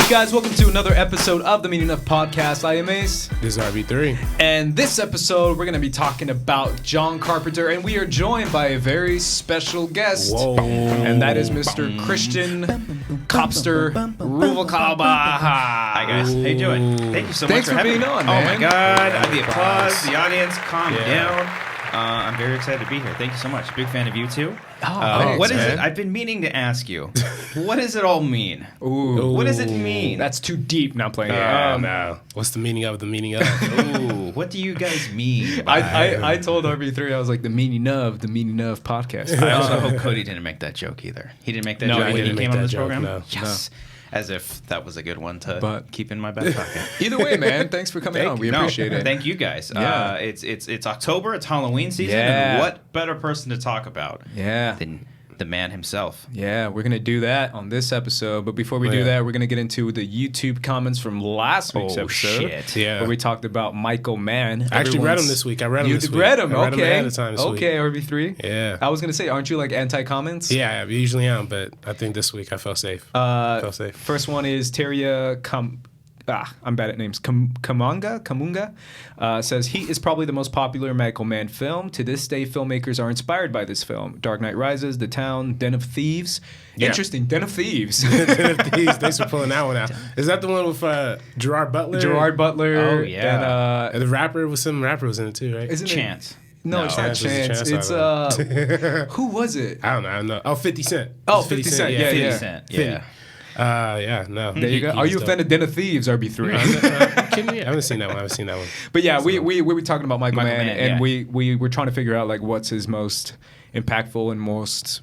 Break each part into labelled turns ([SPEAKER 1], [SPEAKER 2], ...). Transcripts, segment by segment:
[SPEAKER 1] up, guys? Welcome to another episode of the Meaning of Podcast. I am Ace.
[SPEAKER 2] This is RB3.
[SPEAKER 1] And this episode, we're going to be talking about John Carpenter, and we are joined by a very special guest.
[SPEAKER 2] Whoa.
[SPEAKER 1] And that is Mr. Christian Cobbster Ruvalcaba.
[SPEAKER 3] Hi, guys. How you doing? Thank you so
[SPEAKER 1] Thanks
[SPEAKER 3] much
[SPEAKER 1] for
[SPEAKER 3] having
[SPEAKER 1] being
[SPEAKER 3] me.
[SPEAKER 1] on,
[SPEAKER 3] Oh,
[SPEAKER 1] man.
[SPEAKER 3] my God. The applause, the audience, calm
[SPEAKER 2] Yeah.
[SPEAKER 3] down. I'm very excited to be here. Thank you so much. Big fan of you, too.
[SPEAKER 1] Thanks,
[SPEAKER 3] what is
[SPEAKER 1] man.
[SPEAKER 3] it? I've been meaning to ask you. What does it all mean?
[SPEAKER 1] Ooh.
[SPEAKER 3] What does it mean?
[SPEAKER 1] That's too deep. Now playing it.
[SPEAKER 2] No. What's the meaning of the meaning of?
[SPEAKER 3] Ooh, what do you guys mean by
[SPEAKER 1] I told RB3, I was like, the meaning of podcast.
[SPEAKER 3] I also hope Cody didn't make that joke either. He didn't make that
[SPEAKER 1] No,
[SPEAKER 3] joke
[SPEAKER 1] he
[SPEAKER 3] when he
[SPEAKER 2] didn't
[SPEAKER 3] came
[SPEAKER 2] make
[SPEAKER 3] on
[SPEAKER 2] that
[SPEAKER 3] this
[SPEAKER 2] joke,
[SPEAKER 3] program?
[SPEAKER 2] no.
[SPEAKER 3] Yes. As if that was a good one to
[SPEAKER 1] But-
[SPEAKER 3] keep in my back pocket.
[SPEAKER 1] Either way, man, thanks for coming on. We appreciate it.
[SPEAKER 3] Thank you guys.
[SPEAKER 1] Yeah.
[SPEAKER 3] It's October. It's Halloween season.
[SPEAKER 1] Yeah.
[SPEAKER 3] And what better person to talk about
[SPEAKER 1] Yeah.
[SPEAKER 3] than the man himself?
[SPEAKER 1] Yeah, we're going to do that on this episode. But before we do that, we're going to get into the YouTube comments from last week's episode.
[SPEAKER 3] Shit.
[SPEAKER 2] Yeah.
[SPEAKER 1] Where we talked about Michael Mann.
[SPEAKER 2] I actually read them this week. I read them this week.
[SPEAKER 1] You read them?
[SPEAKER 2] I read them
[SPEAKER 1] Okay.
[SPEAKER 2] ahead of time this week.
[SPEAKER 1] Okay, RB3.
[SPEAKER 2] Yeah.
[SPEAKER 1] I was going to say, aren't you like anti-comments?
[SPEAKER 2] Yeah, I usually am, but I think this week I felt safe. Felt safe.
[SPEAKER 1] First one is Teria I'm bad at names. Kamunga says he is probably the most popular Michael Mann film. To this day, filmmakers are inspired by this film. Dark Knight Rises, The Town, Den of Thieves.
[SPEAKER 2] Yeah.
[SPEAKER 1] Interesting, Den of Thieves.
[SPEAKER 2] Thanks for pulling that one out. Is that the one with Gerard Butler?
[SPEAKER 1] Gerard Butler.
[SPEAKER 3] Oh, yeah.
[SPEAKER 2] And the rapper was some rapper was in it too, right?
[SPEAKER 1] Isn't
[SPEAKER 3] Chance.
[SPEAKER 1] it? No, it's not
[SPEAKER 2] Chance.
[SPEAKER 1] Chance.
[SPEAKER 2] Chance,
[SPEAKER 1] It's who was it?
[SPEAKER 2] I don't know. Oh, 50 Cent.
[SPEAKER 1] Oh,
[SPEAKER 2] It's
[SPEAKER 1] 50 Cent. Yeah,
[SPEAKER 3] 50
[SPEAKER 1] yeah.
[SPEAKER 3] Cent.
[SPEAKER 2] 50.
[SPEAKER 3] Yeah.
[SPEAKER 2] Yeah, no.
[SPEAKER 1] There you go.
[SPEAKER 2] He
[SPEAKER 1] Are
[SPEAKER 2] was
[SPEAKER 1] you a
[SPEAKER 2] dope.
[SPEAKER 1] fan of Den of Thieves, RB3?
[SPEAKER 2] Kidding me? I haven't seen that one.
[SPEAKER 1] But yeah, we were talking about Michael Mann,
[SPEAKER 3] Mann,
[SPEAKER 1] and
[SPEAKER 3] yeah.
[SPEAKER 1] we were trying to figure out like what's his most impactful and most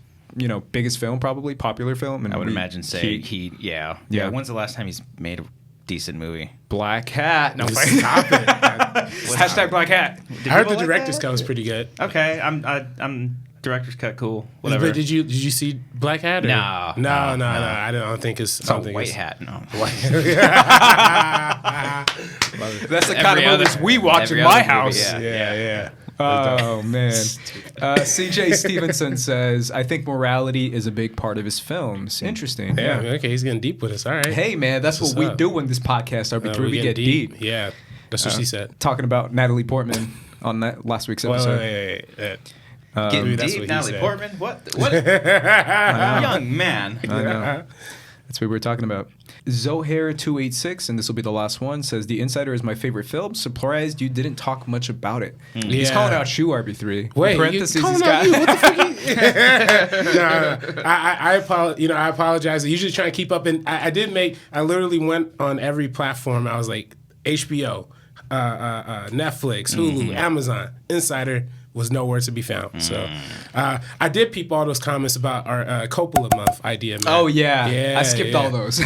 [SPEAKER 1] biggest film, probably popular film. And
[SPEAKER 3] I would
[SPEAKER 1] we-
[SPEAKER 3] imagine Heat. Yeah.
[SPEAKER 1] Yeah.
[SPEAKER 3] When's the last time he's made a decent movie?
[SPEAKER 1] Black Hat. No,
[SPEAKER 2] Stop it.
[SPEAKER 1] hashtag Black Hat.
[SPEAKER 2] I heard
[SPEAKER 3] people
[SPEAKER 2] the
[SPEAKER 3] like
[SPEAKER 2] director's
[SPEAKER 3] that?
[SPEAKER 2] cut was pretty good.
[SPEAKER 3] Okay. I'm director's cut. Cool. Whatever.
[SPEAKER 2] But did you see Black Hat? Or?
[SPEAKER 3] No.
[SPEAKER 2] I don't think it's something.
[SPEAKER 3] White Hat. No.
[SPEAKER 1] That's the kind
[SPEAKER 3] Every
[SPEAKER 1] of
[SPEAKER 3] other-
[SPEAKER 1] movies we watch in
[SPEAKER 3] every
[SPEAKER 1] my
[SPEAKER 3] other movie,
[SPEAKER 1] house.
[SPEAKER 2] Yeah.
[SPEAKER 1] Oh man. CJ Stevenson says, I think morality is a big part of his films. Interesting.
[SPEAKER 2] Yeah. Okay, he's getting deep with us. All right.
[SPEAKER 1] Hey man, that's what
[SPEAKER 2] What's
[SPEAKER 1] we
[SPEAKER 2] up?
[SPEAKER 1] do in this podcast, RB3. we
[SPEAKER 2] getting
[SPEAKER 1] get deep.
[SPEAKER 2] Yeah, that's what she said.
[SPEAKER 1] Talking about Natalie Portman on that last week's episode.
[SPEAKER 2] Wait.
[SPEAKER 3] Getting
[SPEAKER 2] Maybe that's
[SPEAKER 3] deep.
[SPEAKER 2] what he
[SPEAKER 3] Natalie
[SPEAKER 2] said.
[SPEAKER 3] Portman. What? Young man.
[SPEAKER 1] I know. That's what we were talking about. Zohair286, and this will be the last one, says, The Insider is my favorite film. Surprised you didn't talk much about it. He's
[SPEAKER 2] Yeah.
[SPEAKER 1] calling out Shoe RB3.
[SPEAKER 2] Wait,
[SPEAKER 1] In parentheses,
[SPEAKER 2] you calling
[SPEAKER 1] he's
[SPEAKER 2] out
[SPEAKER 1] got...
[SPEAKER 2] you? What the fuck? I apologize. I usually try to keep up, and I literally went on every platform. I was like HBO, Netflix, Hulu, Amazon, Insider. Was nowhere to be found. So I did peep all those comments about our Coppola month idea, man.
[SPEAKER 1] Oh, yeah. I skipped all those.
[SPEAKER 2] Oh,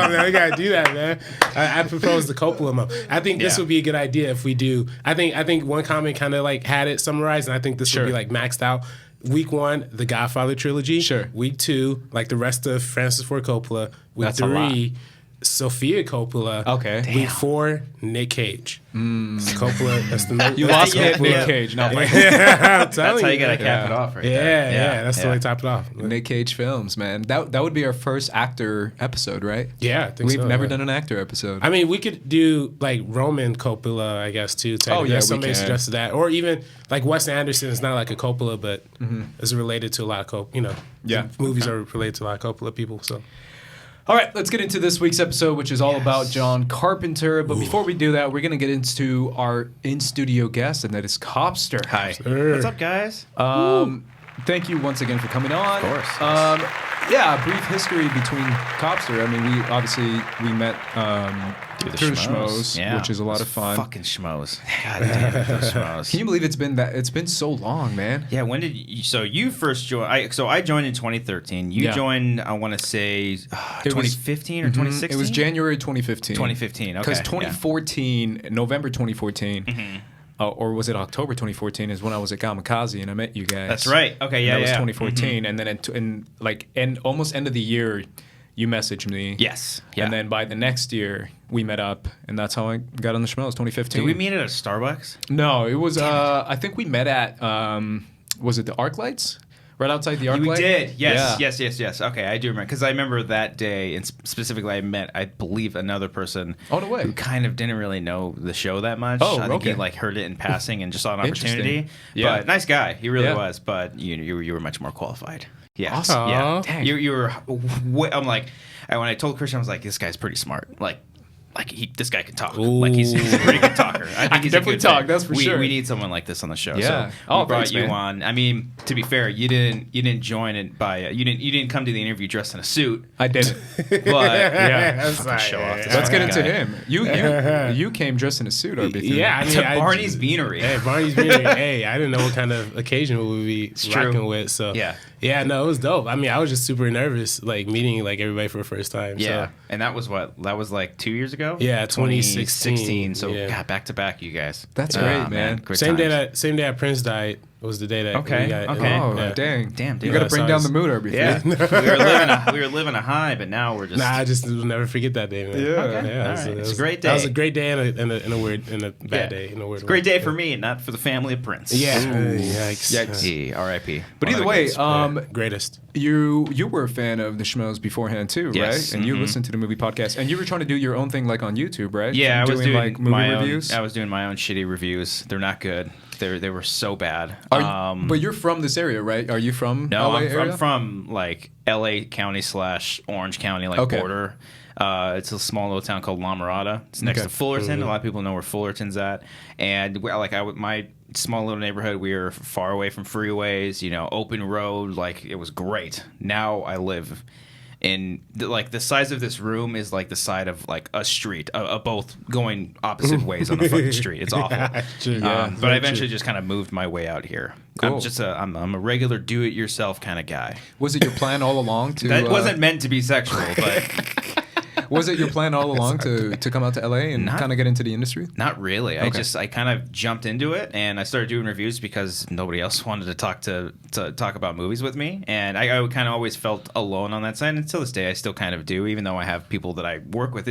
[SPEAKER 2] man, we gotta do that, man. I proposed the Coppola month. I think this would be a good idea if we do. I think one comment kind of like had it summarized, and I think this would be like maxed out. Week 1, the Godfather trilogy.
[SPEAKER 1] Sure.
[SPEAKER 2] Week 2, like the rest of Francis Ford Coppola. Week
[SPEAKER 1] That's a lot.
[SPEAKER 2] 3, Sofia Coppola.
[SPEAKER 1] Okay.
[SPEAKER 2] Week 4, Nick Cage. Coppola. That's the
[SPEAKER 1] You
[SPEAKER 2] that's
[SPEAKER 1] lost
[SPEAKER 2] the
[SPEAKER 1] me at
[SPEAKER 2] Coppola.
[SPEAKER 1] Nick Cage. No,
[SPEAKER 2] I'm
[SPEAKER 3] That's
[SPEAKER 2] telling
[SPEAKER 3] how you gotta cap it off, right there.
[SPEAKER 2] Yeah, that's the way to top it off.
[SPEAKER 1] Nick Cage films, man. That would be our first actor episode, right?
[SPEAKER 2] Yeah, I think
[SPEAKER 1] We've
[SPEAKER 2] so,
[SPEAKER 1] never
[SPEAKER 2] yeah.
[SPEAKER 1] done an actor episode.
[SPEAKER 2] I mean, we could do like Roman Coppola, I guess, too.
[SPEAKER 1] Oh, yeah, we
[SPEAKER 2] somebody
[SPEAKER 1] can.
[SPEAKER 2] suggested that, or even like Wes Anderson is not like a Coppola, but is related to a lot of movies are related to a lot of Coppola people. So
[SPEAKER 1] All right, let's get into this week's episode, which is all about John Carpenter. But before we do that, we're going to get into our in-studio guest, and that is Cobbster.
[SPEAKER 3] Hi.
[SPEAKER 2] Sure.
[SPEAKER 3] What's up, guys?
[SPEAKER 1] Thank you once again for coming on.
[SPEAKER 3] Of course.
[SPEAKER 1] Yeah, a brief history between Cobbster. I mean, we met through Schmoes,
[SPEAKER 3] Yeah.
[SPEAKER 1] which is a lot of fun.
[SPEAKER 3] Fucking schmoes. God damn it, those schmoes.
[SPEAKER 1] Can you believe it's been so long, man?
[SPEAKER 3] Yeah, when did you, so you first join? I joined in 2013. You
[SPEAKER 1] Yeah.
[SPEAKER 3] joined, I want to say, 2015 or 2016.
[SPEAKER 1] It was January 2015.
[SPEAKER 3] 2015. Okay.
[SPEAKER 1] Because
[SPEAKER 3] yeah.
[SPEAKER 1] 2014, November 2014, or was it October 2014? Is when I was at Kamikaze and I met you guys.
[SPEAKER 3] That's right. Okay. Yeah.
[SPEAKER 1] That was
[SPEAKER 3] yeah.
[SPEAKER 1] 2014, and then almost end of the year, you messaged me.
[SPEAKER 3] Yes. Yeah.
[SPEAKER 1] And then by the next year, we met up, and that's how I got on the Schmells. 2015.
[SPEAKER 3] Did we meet at a Starbucks?
[SPEAKER 1] No, it was. I think we met at. Was it the Arc Lights? right outside the ArcLight.
[SPEAKER 3] We did.
[SPEAKER 1] Yeah.
[SPEAKER 3] Yes. Okay, I do remember because I remember that day, and specifically, I met, I believe, another person.
[SPEAKER 1] Oh, no way.
[SPEAKER 3] Who kind of didn't really know the show that much.
[SPEAKER 1] Oh,
[SPEAKER 3] I think
[SPEAKER 1] okay.
[SPEAKER 3] he like heard it in passing and just saw an opportunity.
[SPEAKER 1] Interesting. Yeah.
[SPEAKER 3] But nice guy, he really
[SPEAKER 1] Yeah.
[SPEAKER 3] was. But you were much more qualified. Yeah.
[SPEAKER 1] Awesome.
[SPEAKER 3] Yeah.
[SPEAKER 1] Dang.
[SPEAKER 3] You were. I'm like, when I told Christian, I was like, this guy's pretty smart. Like this guy can talk. Like he's a pretty good talker. I think he's
[SPEAKER 1] definitely
[SPEAKER 3] a good
[SPEAKER 1] talk,
[SPEAKER 3] fit.
[SPEAKER 1] that's for sure.
[SPEAKER 3] We need someone like this on the show.
[SPEAKER 1] Yeah.
[SPEAKER 3] So we brought
[SPEAKER 1] thanks,
[SPEAKER 3] you
[SPEAKER 1] man.
[SPEAKER 3] on. I mean, to be fair, you didn't join it by you didn't come to the interview dressed in a suit.
[SPEAKER 1] I didn't.
[SPEAKER 3] But
[SPEAKER 1] Yeah.
[SPEAKER 3] fucking show off. This
[SPEAKER 1] Let's get
[SPEAKER 3] fucking
[SPEAKER 1] into
[SPEAKER 3] guy.
[SPEAKER 1] him. You came dressed in a suit, RB3.
[SPEAKER 2] Yeah, I mean,
[SPEAKER 3] To Barney's Beanery.
[SPEAKER 2] Hey, Barney's Beanery. Hey, I didn't know what kind of occasion we would be
[SPEAKER 3] true.
[SPEAKER 2] rocking with. So
[SPEAKER 3] Yeah.
[SPEAKER 2] no, it was dope. I mean, I was just super nervous, like meeting like everybody for the first time.
[SPEAKER 3] Yeah,
[SPEAKER 2] So,
[SPEAKER 3] and that was like 2 years ago.
[SPEAKER 2] Yeah, 2016.
[SPEAKER 3] So
[SPEAKER 2] Yeah.
[SPEAKER 3] God, back to back, you guys.
[SPEAKER 1] That's great, man.
[SPEAKER 3] Great
[SPEAKER 2] same
[SPEAKER 3] times.
[SPEAKER 2] day that Prince died was the day that
[SPEAKER 3] Okay,
[SPEAKER 2] we got.
[SPEAKER 3] okay.
[SPEAKER 1] Oh,
[SPEAKER 2] yeah.
[SPEAKER 1] dang.
[SPEAKER 3] Damn, dude.
[SPEAKER 1] You got to
[SPEAKER 2] Yeah,
[SPEAKER 1] bring
[SPEAKER 2] so
[SPEAKER 1] down
[SPEAKER 2] it's-
[SPEAKER 1] the mood, RB3.
[SPEAKER 3] Yeah, we were living a high, but now we're just.
[SPEAKER 2] Nah, I just will never forget that day, man.
[SPEAKER 1] Yeah. Okay,
[SPEAKER 2] yeah,
[SPEAKER 3] all
[SPEAKER 2] it was-
[SPEAKER 3] right.
[SPEAKER 2] it
[SPEAKER 3] It's a
[SPEAKER 2] was-
[SPEAKER 3] great
[SPEAKER 2] That was
[SPEAKER 3] day.
[SPEAKER 2] a great day and a bad day. In a weird
[SPEAKER 3] Great
[SPEAKER 2] way.
[SPEAKER 3] day for me, not for the family of Prince.
[SPEAKER 2] Yeah.
[SPEAKER 3] Ooh.
[SPEAKER 2] Yikes.
[SPEAKER 3] Yikes. R.I.P.
[SPEAKER 1] But
[SPEAKER 3] One
[SPEAKER 1] either
[SPEAKER 3] of the
[SPEAKER 1] way,
[SPEAKER 3] greats.
[SPEAKER 2] Greatest.
[SPEAKER 1] you were a fan of the Schmoes beforehand too,
[SPEAKER 3] Yes.
[SPEAKER 1] right? And you
[SPEAKER 3] Mhm.
[SPEAKER 1] listened to the movie podcast, and you were trying to do your own thing like on YouTube, right?
[SPEAKER 3] Yeah, I was doing
[SPEAKER 1] like movie
[SPEAKER 3] my
[SPEAKER 1] reviews.
[SPEAKER 3] I was doing my own shitty reviews. They're not good. They were so bad.
[SPEAKER 1] But you're from this area, right? Are you from
[SPEAKER 3] No,
[SPEAKER 1] LA
[SPEAKER 3] I'm
[SPEAKER 1] area?
[SPEAKER 3] from like L.A. County / Orange County, like
[SPEAKER 1] Okay.
[SPEAKER 3] border. It's a small little town called La Mirada. It's next
[SPEAKER 1] Okay.
[SPEAKER 3] to Fullerton. A lot of people know where Fullerton's at. And my small little neighborhood, we were far away from freeways. Open road. Like it was great. Now I live in the size of this room is like the side of like a street, both going opposite ways on the fucking street. It's awful. But I eventually just kind of moved my way out here.
[SPEAKER 1] Cool.
[SPEAKER 3] I'm a regular do-it-yourself kind of guy.
[SPEAKER 1] Was it your plan all along to?
[SPEAKER 3] That wasn't meant to be sexual, but
[SPEAKER 1] Was it your plan all along to come out to LA and
[SPEAKER 3] Not-
[SPEAKER 1] kind of get into the industry?
[SPEAKER 3] not really.
[SPEAKER 1] Okay.
[SPEAKER 3] I kind of jumped into it, and I started doing reviews because nobody else wanted to talk about movies with me, and I kind of always felt alone on that side. And till this day, I still kind of do, even though I have people that I work with.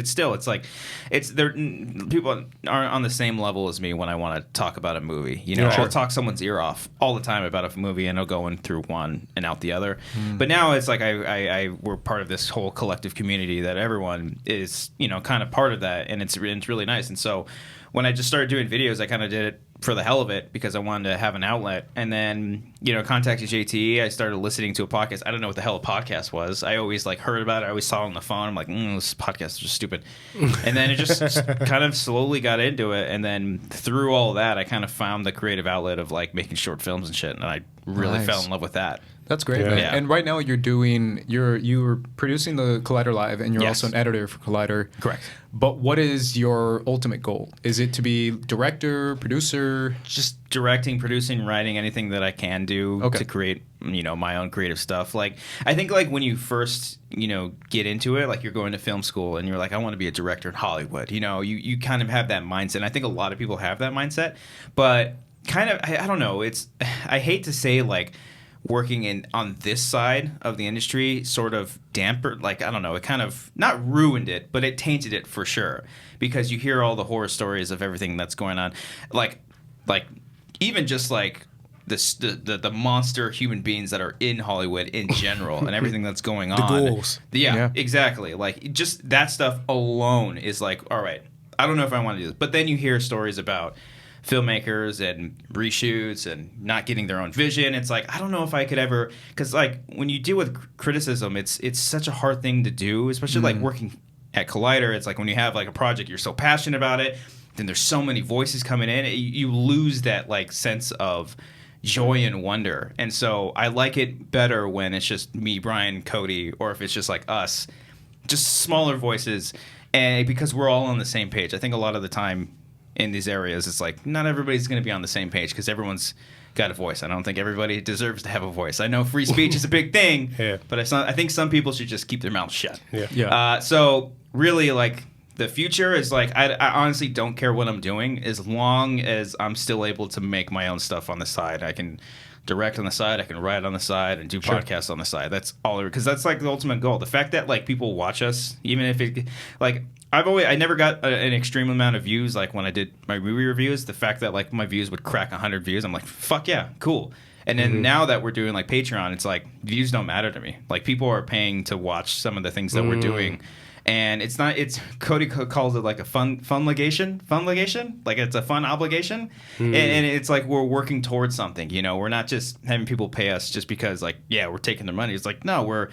[SPEAKER 3] People aren't on the same level as me when I want to talk about a movie. I'll talk someone's ear off all the time about a movie, and I'll go in through one and out the other. But now it's like we're part of this whole collective community that everyone is kind of part of that, and it's really nice. And so when I just started doing videos, I kind of did it for the hell of it because I wanted to have an outlet. And then contacted JTE. I started listening to a podcast. I don't know what the hell a podcast was. I always heard about it. I always saw it on the phone. I'm like, this podcast is just stupid. And then it just kind of slowly got into it. And then through all that, I kind of found the creative outlet of making short films and shit. And I really
[SPEAKER 1] Nice.
[SPEAKER 3] fell in love with that.
[SPEAKER 1] That's great,
[SPEAKER 2] Yeah.
[SPEAKER 1] man.
[SPEAKER 3] Yeah.
[SPEAKER 1] And right now you're producing the Collider Live, and you're
[SPEAKER 3] Yes.
[SPEAKER 1] also an editor for Collider.
[SPEAKER 3] Correct.
[SPEAKER 1] But what is your ultimate goal? Is it to be director, producer?
[SPEAKER 3] Just directing, producing, writing, anything that I can do
[SPEAKER 1] Okay.
[SPEAKER 3] to create, my own creative stuff. I think when you first, get into it, you're going to film school and you're like, I want to be a director in Hollywood. You kind of have that mindset. And I think a lot of people have that mindset, but kind of, I don't know. I hate to say working on this side of the industry sort of dampered, I don't know, it kind of not ruined it, but it tainted it for sure, because you hear all the horror stories of everything that's going on, even just the monster human beings that are in Hollywood in general and everything that's going on.
[SPEAKER 2] The ghouls.
[SPEAKER 3] Yeah, exactly. Just that stuff alone is all right, I don't know if I want to do this. But then you hear stories about filmmakers and reshoots and not getting their own vision. It's I don't know if I could ever, because when you deal with criticism, it's such a hard thing to do, especially working at Collider. It's when you have a project, you're so passionate about it, then there's so many voices coming in, you lose that sense of joy and wonder. And so I like it better when it's just me, Brian, Cody, or if it's just us, just smaller voices, and because we're all on the same page. I think a lot of the time in these areas, it's not everybody's going to be on the same page because everyone's got a voice. I don't think everybody deserves to have a voice. I know free speech is a big thing,
[SPEAKER 2] Yeah.
[SPEAKER 3] but I think some people should just keep their mouths shut.
[SPEAKER 2] Yeah.
[SPEAKER 3] So really, the future is I honestly don't care what I'm doing as long as I'm still able to make my own stuff on the side. I can direct on the side, I can write on the side, and do podcasts on the side. That's all, because that's the ultimate goal. The fact that people watch us, even if it I never got an extreme amount of views when I did my movie reviews. The fact that my views would crack 100 views, I'm like, fuck yeah, cool. And then now that we're doing like Patreon, it's like views don't matter to me. Like people are paying to watch some of the things that we're doing. And it's not. It's Cody calls it like a fun ligation, like it's a fun obligation, and it's like we're working towards something. You know, we're not just having people pay us just because like we're taking their money. It's like no, we're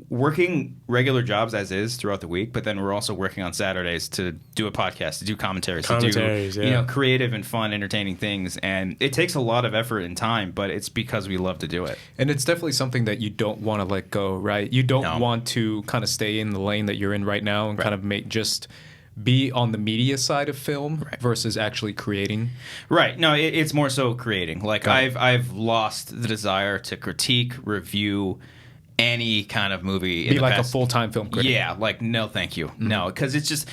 [SPEAKER 3] working regular jobs as is throughout the week, but then we're also working on Saturdays to do a podcast, to do commentaries to do creative and fun, entertaining things, and it takes a lot of effort and time, but it's because we love to do it.
[SPEAKER 1] And it's definitely something that you don't want to let go, right? You don't want to kind of stay in the lane that you're in right now and kind of be on the media side of film versus actually creating. Right.
[SPEAKER 3] No, it's more so creating. Like I've lost the desire to critique, review any kind of movie.
[SPEAKER 1] Be like a full-time film critic.
[SPEAKER 3] Yeah, like no, thank you, no, because it's just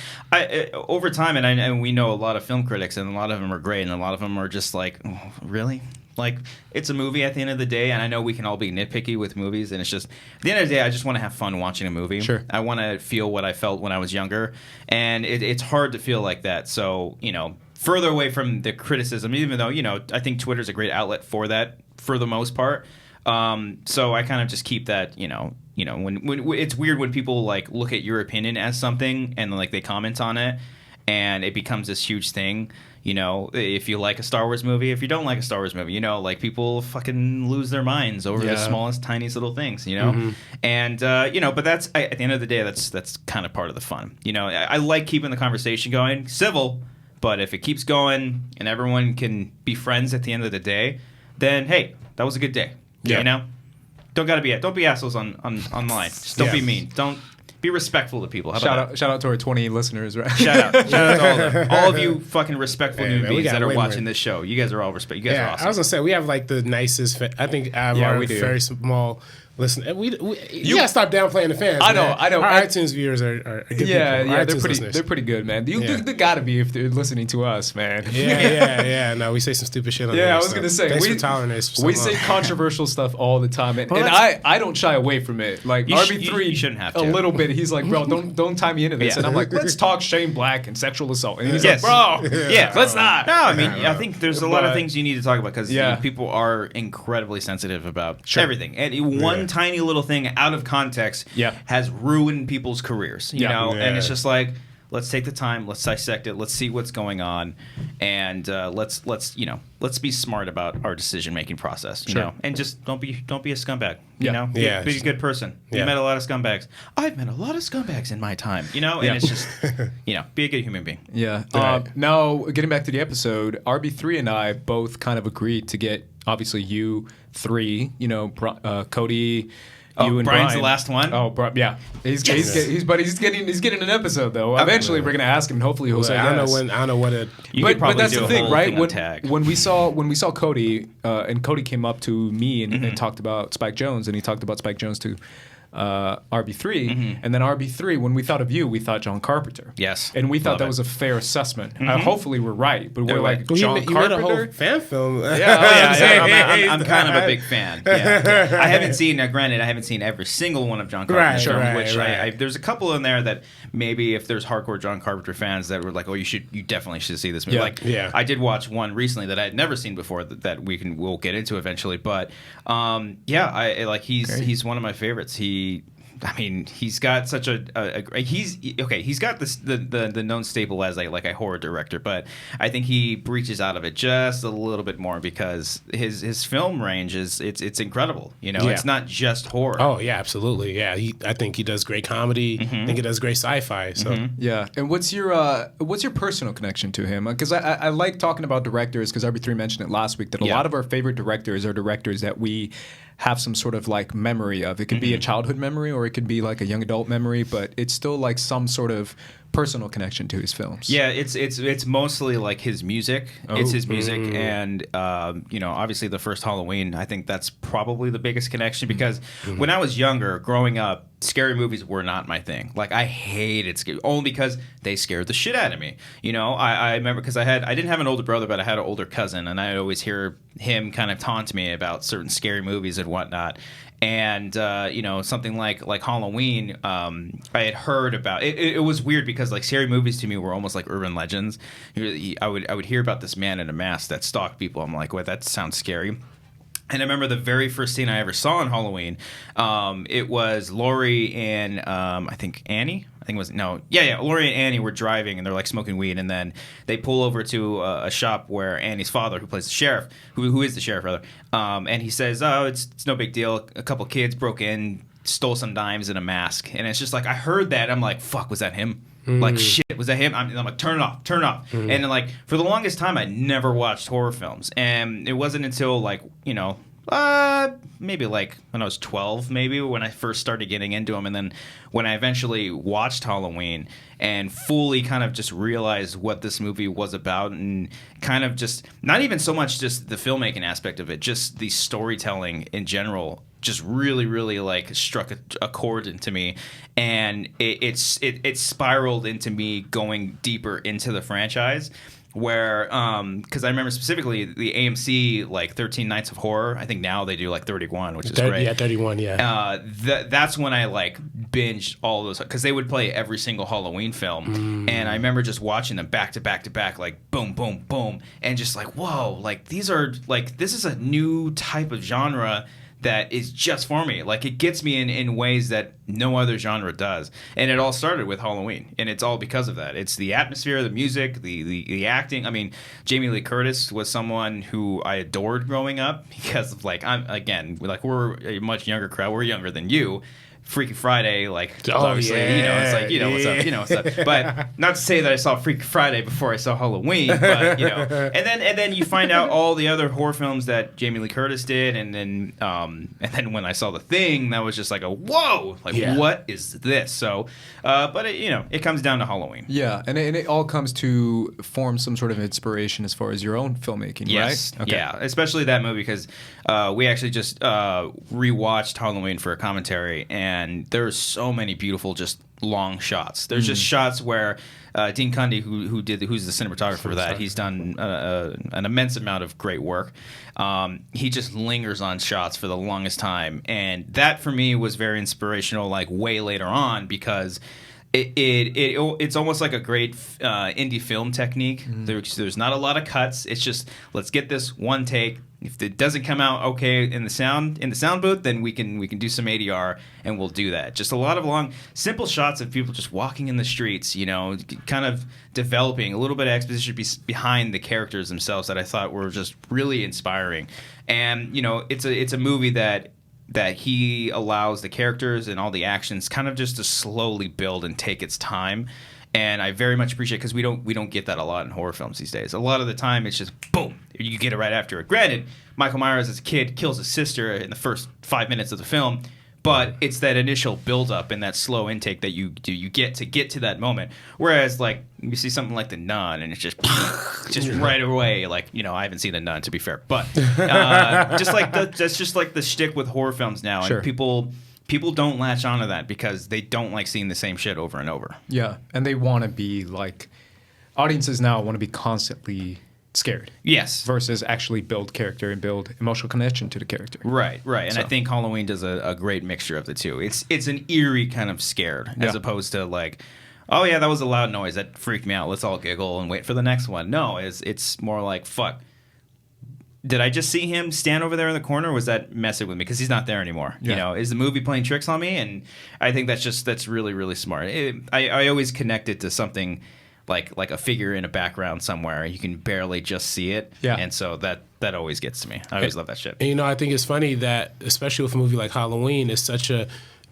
[SPEAKER 3] over time, and we know a lot of film critics, and a lot of them are great, and a lot of them are just like, oh, really. Like, it's a movie at the end of the day, and I know we can all be nitpicky with movies, and it's just, at the end of the day, I just want to have fun watching a movie.
[SPEAKER 1] Sure.
[SPEAKER 3] I want to feel what I felt when I was younger, and it's hard to feel like that. So, you know, further away from the criticism, even though, you know, I think Twitter's a great outlet for that, for the most part. So I kind of just keep that, you know, when it's weird when people, like, look at your opinion as something, and, like, they comment on it, and it becomes this huge thing. You know, if you like a Star Wars movie, if you don't like a Star Wars movie, you know, like people fucking lose their minds over the smallest, tiniest little things, you know? And, you know, but that's, at the end of the day, that's kind of part of the fun. You know, I like keeping the conversation going, civil, but if it keeps going and everyone can be friends at the end of the day, then, hey, that was a good day. Yeah. You know? Don't be assholes online. Just don't be mean. Don't. Be respectful to people.
[SPEAKER 1] Shout out to our 20 listeners, right?
[SPEAKER 3] Shout out to all of them. All of you fucking respectful human beings that are watching this show. You guys are all respect. You guys are awesome.
[SPEAKER 2] I was gonna say we have like the nicest. I think I have our very small. Listen, you gotta stop downplaying the fans.
[SPEAKER 1] I know.
[SPEAKER 2] Our iTunes viewers are good people.
[SPEAKER 1] Yeah, they're pretty good, man. They gotta be if they're listening to us, man.
[SPEAKER 2] Yeah. No, we say some stupid shit on there.
[SPEAKER 1] Yeah, I was gonna say
[SPEAKER 2] thanks for tolerating us.
[SPEAKER 1] We say controversial stuff all the time, and I don't shy away from it. Like RB3,
[SPEAKER 3] you shouldn't have to.
[SPEAKER 1] A little bit. He's like, bro, don't tie me into this, and I'm like, let's talk Shane Black and sexual assault, and he's like, bro, let's not.
[SPEAKER 3] No, I mean, I think there's a lot of things you need to talk about because people are incredibly sensitive about everything, and one tiny little thing out of context has ruined people's careers, you know? And it's just like, let's take the time, let's dissect it, let's see what's going on, and let's be smart about our decision-making process, you know? And just don't be a scumbag, you know? Be a good person. You met a lot of scumbags. I've met a lot of scumbags in my time, you know? And it's just, you know, be a good human being.
[SPEAKER 1] Yeah. Now, getting back to the episode, RB3 and I both kind of agreed to get, obviously, you three, you know, Cody... You and
[SPEAKER 3] Brian's
[SPEAKER 1] Brian.
[SPEAKER 3] The last one.
[SPEAKER 1] Oh, yeah. He's getting an episode though. Eventually, we're gonna ask him, and hopefully he'll say yes.
[SPEAKER 2] I don't know what it.
[SPEAKER 1] But that's the thing, right? When we saw Cody, and Cody came up to me and talked about Spike Jonze, and he talked about Spike Jonze to RB3, and then RB3. When we thought of you, we thought John Carpenter.
[SPEAKER 3] Yes,
[SPEAKER 1] and we thought that was a fair assessment. Hopefully, we're right, but we're like John Carpenter.
[SPEAKER 2] You made a whole fan film.
[SPEAKER 3] I'm kind of a big fan. Yeah. I haven't seen. Granted, I haven't seen every single one of John Carpenter's films. Which there's a couple in there that maybe if there's hardcore John Carpenter fans that were like, oh, you definitely should see this movie. I did watch one recently that I had never seen before that we'll get into eventually. But he's one of my favorites. He's got such he's got this the known staple as like a horror director, but I think he breaches out of it just a little bit more because his film range it's incredible. You know, it's not just horror.
[SPEAKER 2] Oh yeah, absolutely. Yeah, I think he does great comedy. I think he does great sci-fi. So
[SPEAKER 1] yeah. And what's your personal connection to him? Because I like talking about directors because RB3 mentioned it last week that a lot of our favorite directors are directors that we have some sort of like memory of. It could be a childhood memory or it could be like a young adult memory, but it's still like some sort of personal connection to his films.
[SPEAKER 3] Yeah, it's mostly like his music. It's his music, and obviously the first Halloween. I think that's probably the biggest connection because when I was younger, growing up, scary movies were not my thing. Like I hated scary only because they scared the shit out of me. You know, I remember because I didn't have an older brother, but I had an older cousin, and I'd always hear him kind of taunt me about certain scary movies and whatnot. And something like Halloween, I had heard about it. It was weird because like scary movies to me were almost like urban legends. I would hear about this man in a mask that stalked people. I'm like, well, that sounds scary. And I remember the very first scene I ever saw in Halloween. It was Laurie and I think Annie. I think it was Laurie and Annie were driving and they're like smoking weed, and then they pull over to a shop where Annie's father, who plays the sheriff, who is the sheriff rather, and he says, "Oh, it's no big deal. A couple kids broke in, stole some dimes and a mask." And it's just like I heard that, I'm like, "Fuck, was that him?" Like, shit, was that him? I'm like, turn it off. And then, like, for the longest time, I never watched horror films. And it wasn't until, like, maybe like when I was 12, maybe, when I first started getting into them. And then when I eventually watched Halloween and fully kind of just realized what this movie was about, and kind of just, not even so much just the filmmaking aspect of it, just the storytelling in general, just really, really like struck a chord into me, and it spiraled into me going deeper into the franchise. Where, because I remember specifically the AMC like 13 Nights of Horror. I think now they do like 31, which is great.
[SPEAKER 2] Yeah, 31. Yeah.
[SPEAKER 3] That's when I like binged all those, because they would play every single Halloween film, and I remember just watching them back to back to back, like boom, boom, boom, and just like, whoa, like these are like, this is a new type of genre that is just for me. Like, it gets me in ways that no other genre does. And it all started with Halloween, and it's all because of that. It's the atmosphere, the music, the acting. I mean, Jamie Lee Curtis was someone who I adored growing up because of, like, we're a much younger crowd. We're younger than you. Freaky Friday, like, obviously, it's like, what's up. But not to say that I saw Freaky Friday before I saw Halloween, but, and then you find out all the other horror films that Jamie Lee Curtis did, and then when I saw The Thing, that was just like a whoa, like, what is this? So, but it comes down to Halloween.
[SPEAKER 1] Yeah, and it all comes to form some sort of inspiration as far as your own filmmaking,
[SPEAKER 3] yes.
[SPEAKER 1] right? Okay.
[SPEAKER 3] Yeah, especially that movie, because we actually just rewatched Halloween for a commentary, and there's so many beautiful just long shots. There's just shots where Dean Cundy, who's the cinematographer for that, he's done an immense amount of great work. He just lingers on shots for the longest time, and that for me was very inspirational. Like, way later on, because it's almost like a great indie film technique. There's not a lot of cuts. It's just, let's get this one take. If it doesn't come out okay in the sound booth, then we can do some ADR, and we'll do that. Just a lot of long, simple shots of people just walking in the streets, kind of developing a little bit of exposition behind the characters themselves that I thought were just really inspiring. And it's a movie that he allows the characters and all the actions kind of just to slowly build and take its time. And I very much appreciate it, because we don't get that a lot in horror films these days. A lot of the time, it's just boom, you get it right after it. Granted, Michael Myers as a kid kills his sister in the first 5 minutes of the film, but it's that initial build-up and that slow intake that you get to that moment. Whereas, like, you see something like The Nun, and it's just right away. Like, I haven't seen The Nun, to be fair, but that's just like the shtick with horror films now, and
[SPEAKER 1] Sure.
[SPEAKER 3] People don't latch onto that because they don't like seeing the same shit over and over.
[SPEAKER 1] Yeah, and they want to be like, audiences now want to be constantly scared.
[SPEAKER 3] Yes.
[SPEAKER 1] Versus actually build character and build emotional connection to the character.
[SPEAKER 3] Right. And I think Halloween does a great mixture of the two. It's an eerie kind of scared, as opposed to like, oh yeah, that was a loud noise, that freaked me out, let's all giggle and wait for the next one. No, it's more like, fuck, did I just see him stand over there in the corner? Or was that messing with me? Because he's not there anymore.
[SPEAKER 1] Yeah.
[SPEAKER 3] Is the movie playing tricks on me? And I think that's really, really smart. I always connect it to something like a figure in a background somewhere. You can barely just see it. Yeah. And so that always gets to me. I always love that shit.
[SPEAKER 2] And, I think it's funny that, especially with a movie like Halloween, it's such a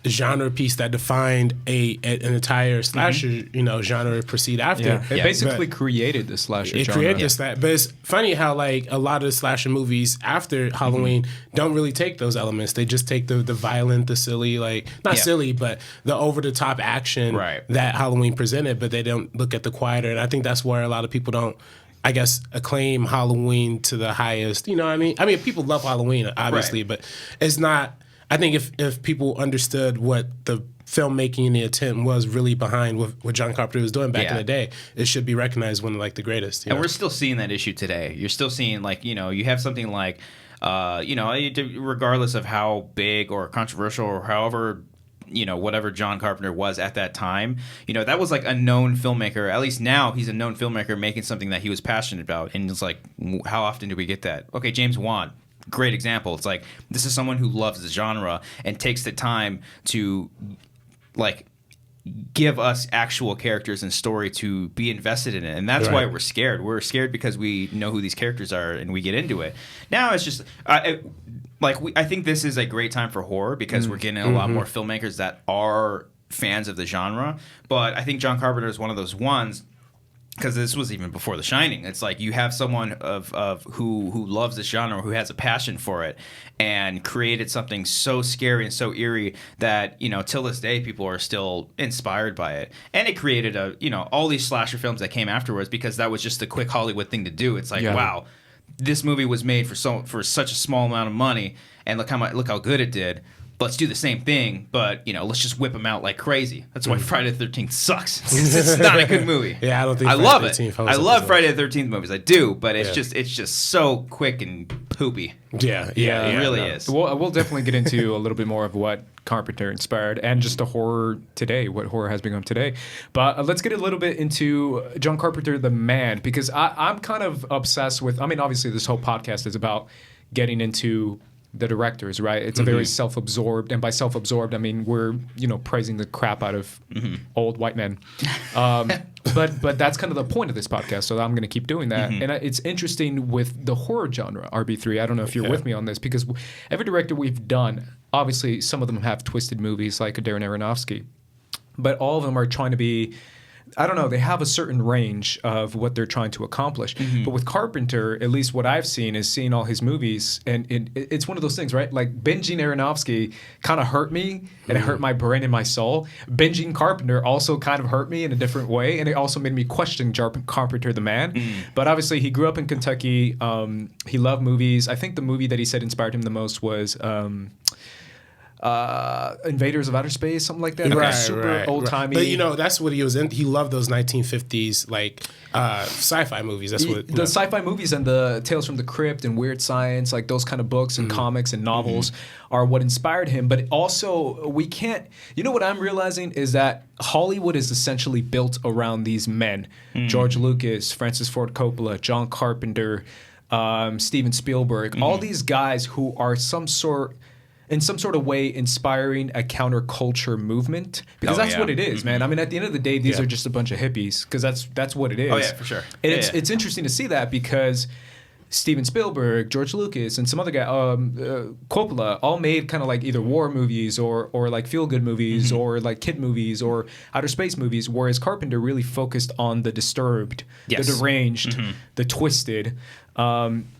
[SPEAKER 2] genre piece that defined an entire slasher, genre proceed after.
[SPEAKER 1] Yeah. It basically created the slasher genre.
[SPEAKER 2] It created this, but it's funny how, like, a lot of the slasher movies after Halloween don't really take those elements. They just take the violent, the silly, like, not silly, but the over-the-top action that Halloween presented, but they don't look at the quieter. And I think that's where a lot of people don't, I guess, acclaim Halloween to the highest. You know what I mean? I mean, people love Halloween, obviously, but it's not... I think if people understood what the filmmaking and the intent was really behind what John Carpenter was doing back in the day, it should be recognized one of, like, the greatest.
[SPEAKER 3] And we're still seeing that issue today. You're still seeing, like, you have something like, regardless of how big or controversial or however, whatever John Carpenter was at that time, that was like a known filmmaker. At least now he's a known filmmaker making something that he was passionate about. And it's like, how often do we get that? Okay, James Wan. great example. It's like, this is someone who loves the genre and takes the time to like give us actual characters and story to be invested in it. And that's why we're scared. We're scared because we know who these characters are and we get into it. Now it's just I think this is a great time for horror because we're getting a lot more filmmakers that are fans of the genre. But I think John Carpenter is one of those ones, because this was even before The Shining. It's like you have someone who loves this genre, who has a passion for it, and created something so scary and so eerie that, you know, till this day people are still inspired by it. And it created all these slasher films that came afterwards because that was just the quick Hollywood thing to do. It's like, wow, this movie was made for such a small amount of money, and look how good it did. Let's do the same thing, but, you know, let's just whip them out like crazy. That's why Friday the 13th sucks. It's not a good movie.
[SPEAKER 2] Yeah, I don't think
[SPEAKER 3] I love it. I love Friday the 13th movies. I do, but it's just so quick and poopy.
[SPEAKER 2] Yeah,
[SPEAKER 3] it really is.
[SPEAKER 1] We'll definitely get into a little bit more of what Carpenter inspired and just the horror today, what horror has become today. But let's get a little bit into John Carpenter, the man, because I'm kind of obsessed with, I mean, obviously this whole podcast is about getting into the directors, right? It's a very self-absorbed, and by self-absorbed, I mean we're, you know, praising the crap out of old white men. But that's kind of the point of this podcast, so I'm going to keep doing that. And it's interesting with the horror genre, RB3. I don't know if you're with me on this, because every director we've done, obviously some of them have twisted movies like Darren Aronofsky, but all of them are trying to be, I don't know, they have a certain range of what they're trying to accomplish. But with Carpenter, at least what I've seen is seeing all his movies, and it's one of those things, right? Like binging Aronofsky kind of hurt me, and it hurt my brain and my soul. Binging Carpenter also kind of hurt me in a different way, and it also made me question Carpenter the man. But obviously, he grew up in Kentucky. He loved movies. I think the movie that he said inspired him the most was Invaders of Outer Space, something like that.
[SPEAKER 2] Right,
[SPEAKER 1] super old-timey.
[SPEAKER 2] But, you know, that's what he was in. He loved those 1950s, like, sci-fi movies. That's what...
[SPEAKER 1] The sci-fi movies and the Tales from the Crypt and Weird Science, like those kind of books and comics and novels are what inspired him. But also, we can't... You know what I'm realizing is that Hollywood is essentially built around these men. George Lucas, Francis Ford Coppola, John Carpenter, Steven Spielberg. All these guys who are in some sort of way inspiring a counterculture movement, because that's what it is, man. I mean, at the end of the day, these are just a bunch of hippies, because that's what it is.
[SPEAKER 3] Oh yeah, for sure.
[SPEAKER 1] And it's interesting to see that, because Steven Spielberg, George Lucas, and some other guy, Coppola, all made kind of like either war movies or like feel-good movies or like kid movies or outer space movies, whereas Carpenter really focused on the disturbed, the deranged, the twisted,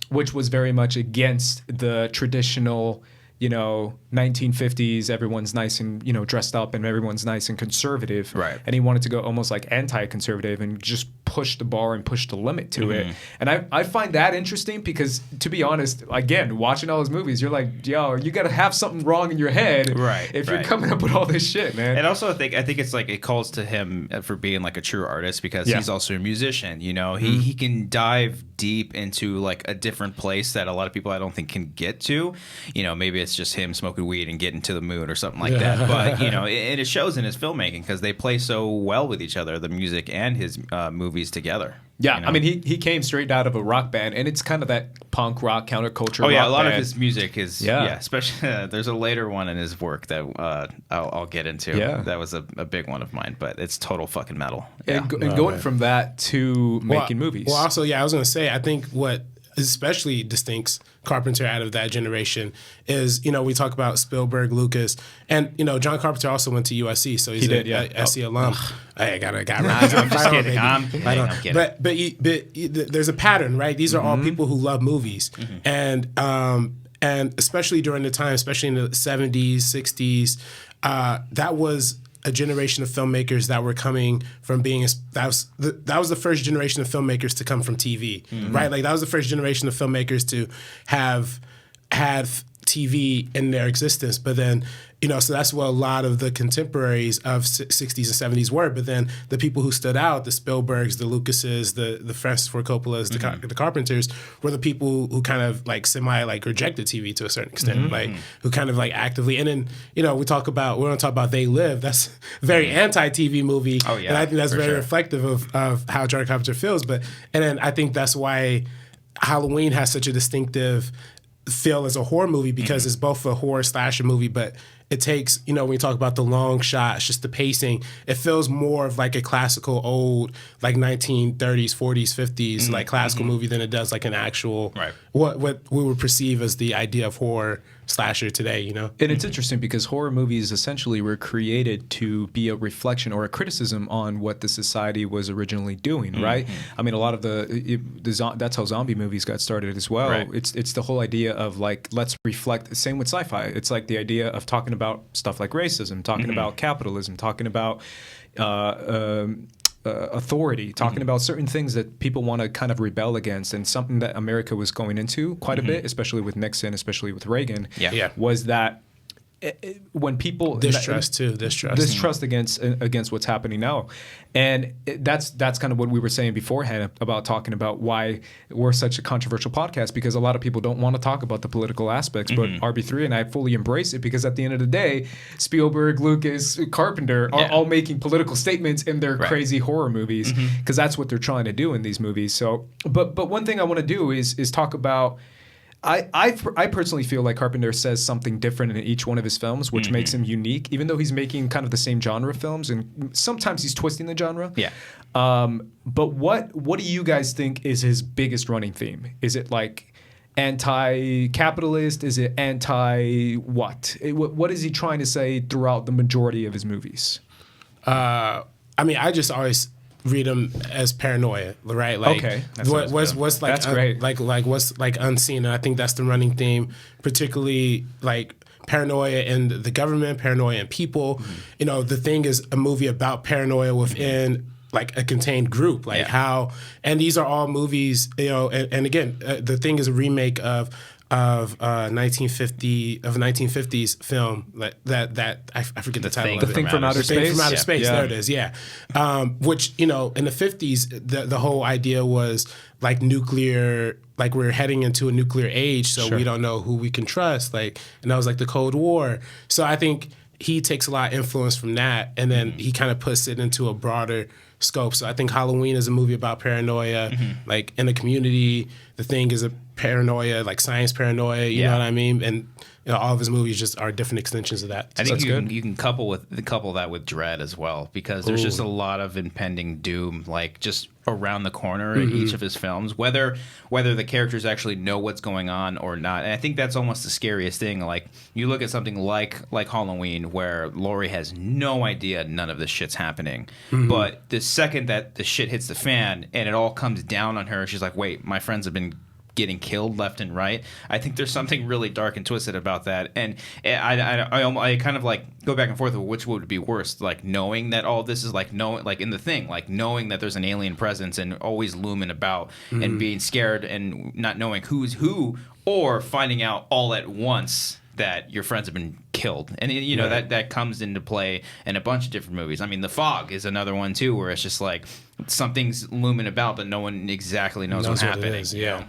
[SPEAKER 1] which was very much against the traditional, you know, 1950s, everyone's nice and, you know, dressed up and everyone's nice and conservative.
[SPEAKER 3] Right.
[SPEAKER 1] And he wanted to go almost like anti-conservative and just push the bar and push the limit to it. And I find that interesting because, to be honest, again, watching all his movies, you're like, yo, you got to have something wrong in your head if you're coming up with all this shit, man.
[SPEAKER 3] And also, I think it's like it calls to him for being like a true artist, because he's also a musician. You know, he can dive deep into like a different place that a lot of people I don't think can get to. You know, maybe it's just him smoking weed and getting to the moon or something like that. But, you know, it shows in his filmmaking because they play so well with each other, the music and his movies together.
[SPEAKER 1] Yeah,
[SPEAKER 3] you know?
[SPEAKER 1] I mean, he came straight out of a rock band, and it's kind of that punk rock counterculture.
[SPEAKER 3] Oh yeah,
[SPEAKER 1] rock
[SPEAKER 3] a lot
[SPEAKER 1] band.
[SPEAKER 3] of his music is especially there's a later one in his work that I'll get into.
[SPEAKER 1] Yeah,
[SPEAKER 3] that was a big one of mine, but it's total fucking metal.
[SPEAKER 1] And going from that to making movies.
[SPEAKER 2] Well, also, I was gonna say, I think what especially distincts Carpenter out of that generation is, you know, we talk about Spielberg, Lucas, and, you know, John Carpenter also went to USC, so he's a SC alum. I got rise.
[SPEAKER 3] I'm just kidding. I'm kidding.
[SPEAKER 2] But there's a pattern, right? These are all people who love movies, and especially during the time, especially in the 70s, 60s, that was a generation of filmmakers that were coming from being that was the first generation of filmmakers to come from TV, right? Like that was the first generation of filmmakers to have had TV in their existence. But then, you know, so that's what a lot of the contemporaries of 60s and 70s were. But then the people who stood out, the Spielbergs, the Lucases, the Francis Ford Coppolas, the Carpenters, were the people who kind of like rejected TV to a certain extent, like who kind of like actively. And then, you know, we don't talk about They Live. That's a very anti-TV movie. Oh yeah, and I think that's very reflective of how John Carpenter feels. And then I think that's why Halloween has such a distinctive feel as a horror movie because it's both a horror slasher movie, but it takes, you know, when you talk about the long shots, just the pacing, it feels more of like a classical old, like 1930s, 40s, 50s, like classical movie than it does like an actual, what we would perceive as the idea of horror slasher today, you know?
[SPEAKER 1] And it's interesting because horror movies essentially were created to be a reflection or a criticism on what the society was originally doing, right? I mean, a lot of that's how zombie movies got started as well.
[SPEAKER 3] Right.
[SPEAKER 1] It's the whole idea of like, let's reflect, same with sci-fi. It's like the idea of talking about stuff like racism, talking about capitalism, talking about authority, talking about certain things that people want to kind of rebel against, and something that America was going into quite a bit, especially with Nixon, especially with Reagan, was that when people
[SPEAKER 2] distrust
[SPEAKER 1] against what's happening now, and that's kind of what we were saying beforehand about talking about why we're such a controversial podcast, because a lot of people don't want to talk about the political aspects, but RB3 and I fully embrace it, because at the end of the day, Spielberg, Lucas, Carpenter are all making political statements in their crazy horror movies, because that's what they're trying to do in these movies. So, but one thing I want to do is talk about. I personally feel like Carpenter says something different in each one of his films, which makes him unique, even though he's making kind of the same genre films, and sometimes he's twisting the genre. Yeah. But what do you guys think is his biggest running theme? Is it like anti-capitalist? Is it anti-what? What is he trying to say throughout the majority of his movies?
[SPEAKER 2] I mean, I just always read them as paranoia, right? Like,
[SPEAKER 1] okay,
[SPEAKER 2] what's like
[SPEAKER 1] that's great.
[SPEAKER 2] Like what's like unseen, and I think that's the running theme, particularly like paranoia in the government, paranoia in people. You know, The Thing is a movie about paranoia within like a contained group, like how, and these are all movies, you know, and again, The Thing is a remake of 1950s film that I forget the title.
[SPEAKER 1] The Thing from Outer Space.
[SPEAKER 2] The Thing from Outer Space. There it is. Yeah, which, you know, in the 50s, the whole idea was like nuclear, like we're heading into a nuclear age, so we don't know who we can trust. Like, and that was like the Cold War. So I think he takes a lot of influence from that, and then he kind of puts it into a broader scope. So I think Halloween is a movie about paranoia, like in the community. The Thing is a paranoia, like science paranoia. You know what I mean? And you know, all of his movies just are different extensions of that.
[SPEAKER 3] I think you can couple that with dread as well, because there's just a lot of impending doom, like just around the corner in each of his films, whether the characters actually know what's going on or not. And I think that's almost the scariest thing. Like, you look at something like Halloween, where Laurie has no idea none of this shit's happening, but the second that the shit hits the fan and it all comes down on her, she's like, wait, my friends have been getting killed left and right. I think there's something really dark and twisted about that, and I kind of like go back and forth with which would be worse, like knowing that all this is like in The Thing, like knowing that there's an alien presence and always looming about and being scared and not knowing who's who, or finding out all at once that your friends have been killed. And you know, that comes into play in a bunch of different movies. I mean, The Fog is another one too, where it's just like something's looming about, but no one exactly knows what's happening.
[SPEAKER 2] It is, yeah.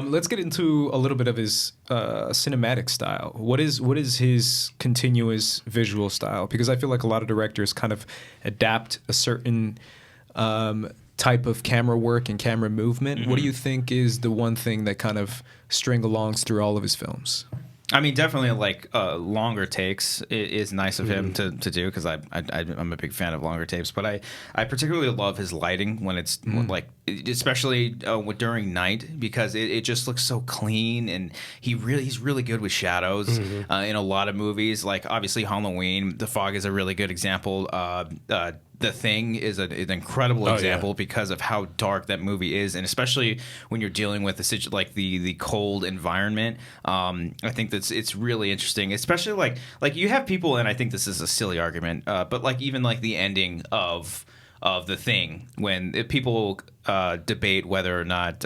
[SPEAKER 1] Let's get into a little bit of his cinematic style. What is his continuous visual style? Because I feel like a lot of directors kind of adapt a certain type of camera work and camera movement. What do you think is the one thing that kind of string-alongs through all of his films?
[SPEAKER 3] I mean, definitely like longer takes is nice of him to do, because I'm a big fan of longer tapes. But I particularly love his lighting when it's like, especially during night, because it just looks so clean, and he's really good with shadows in a lot of movies. Like obviously Halloween, The Fog is a really good example. The Thing is an incredible example because of how dark that movie is, and especially when you're dealing with the cold environment. I think it's really interesting, especially like you have people, and I think this is a silly argument, but like even like the ending of The Thing, when people debate whether or not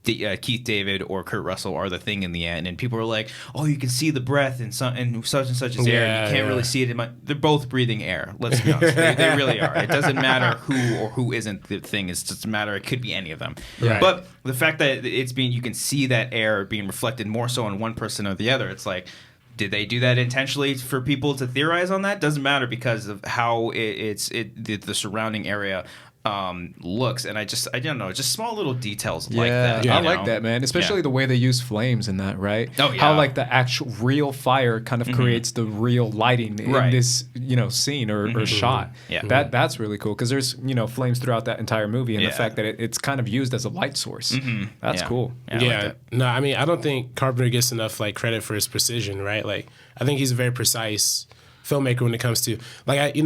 [SPEAKER 3] Keith David or Kurt Russell are the Thing in the end, and people are like, "Oh, you can see the breath in such and such as air. You can't really see it." They're both breathing air. Let's be honest, they really are. It doesn't matter who or who isn't the Thing. It's just a matter. It could be any of them. Right. But the fact that you can see that air being reflected more so on one person or the other. It's like, did they do that intentionally for people to theorize on that? Doesn't matter, because of how the surrounding area looks, and I don't know, just small little details like that.
[SPEAKER 1] I
[SPEAKER 3] you
[SPEAKER 1] like
[SPEAKER 3] know?
[SPEAKER 1] that, man. Especially
[SPEAKER 3] Yeah.
[SPEAKER 1] the way they use flames in that, right?
[SPEAKER 3] Oh, yeah.
[SPEAKER 1] How like the actual real fire kind of creates the real lighting in
[SPEAKER 3] Right.
[SPEAKER 1] this, scene or shot.
[SPEAKER 3] Yeah.
[SPEAKER 1] That's really cool because there's flames throughout that entire movie, and the
[SPEAKER 3] Yeah.
[SPEAKER 1] fact that it's kind of used as a light source. That's
[SPEAKER 3] Yeah.
[SPEAKER 1] cool.
[SPEAKER 3] Yeah, I like that.
[SPEAKER 2] No, I mean, I don't think Carpenter gets enough like credit for his precision, right? Like, I think he's a very precise filmmaker when it comes to like you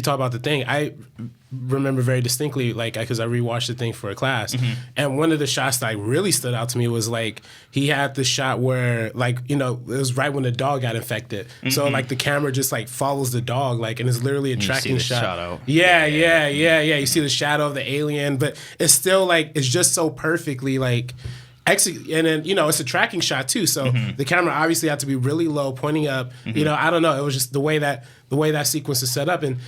[SPEAKER 2] talk about The Thing. I remember very distinctly, like, because I rewatched The Thing for a class, and one of the shots that like, really stood out to me was like he had the shot where like it was right when the dog got infected, so like the camera just like follows the dog, like, and it's literally a
[SPEAKER 3] you
[SPEAKER 2] tracking
[SPEAKER 3] see the
[SPEAKER 2] shot.
[SPEAKER 3] shadow.
[SPEAKER 2] Yeah. You see the shadow of the alien, but it's still like it's just so perfectly like. And then it's a tracking shot too, so the camera obviously had to be really low, pointing up. I don't know. It was just the way that sequence is set up, and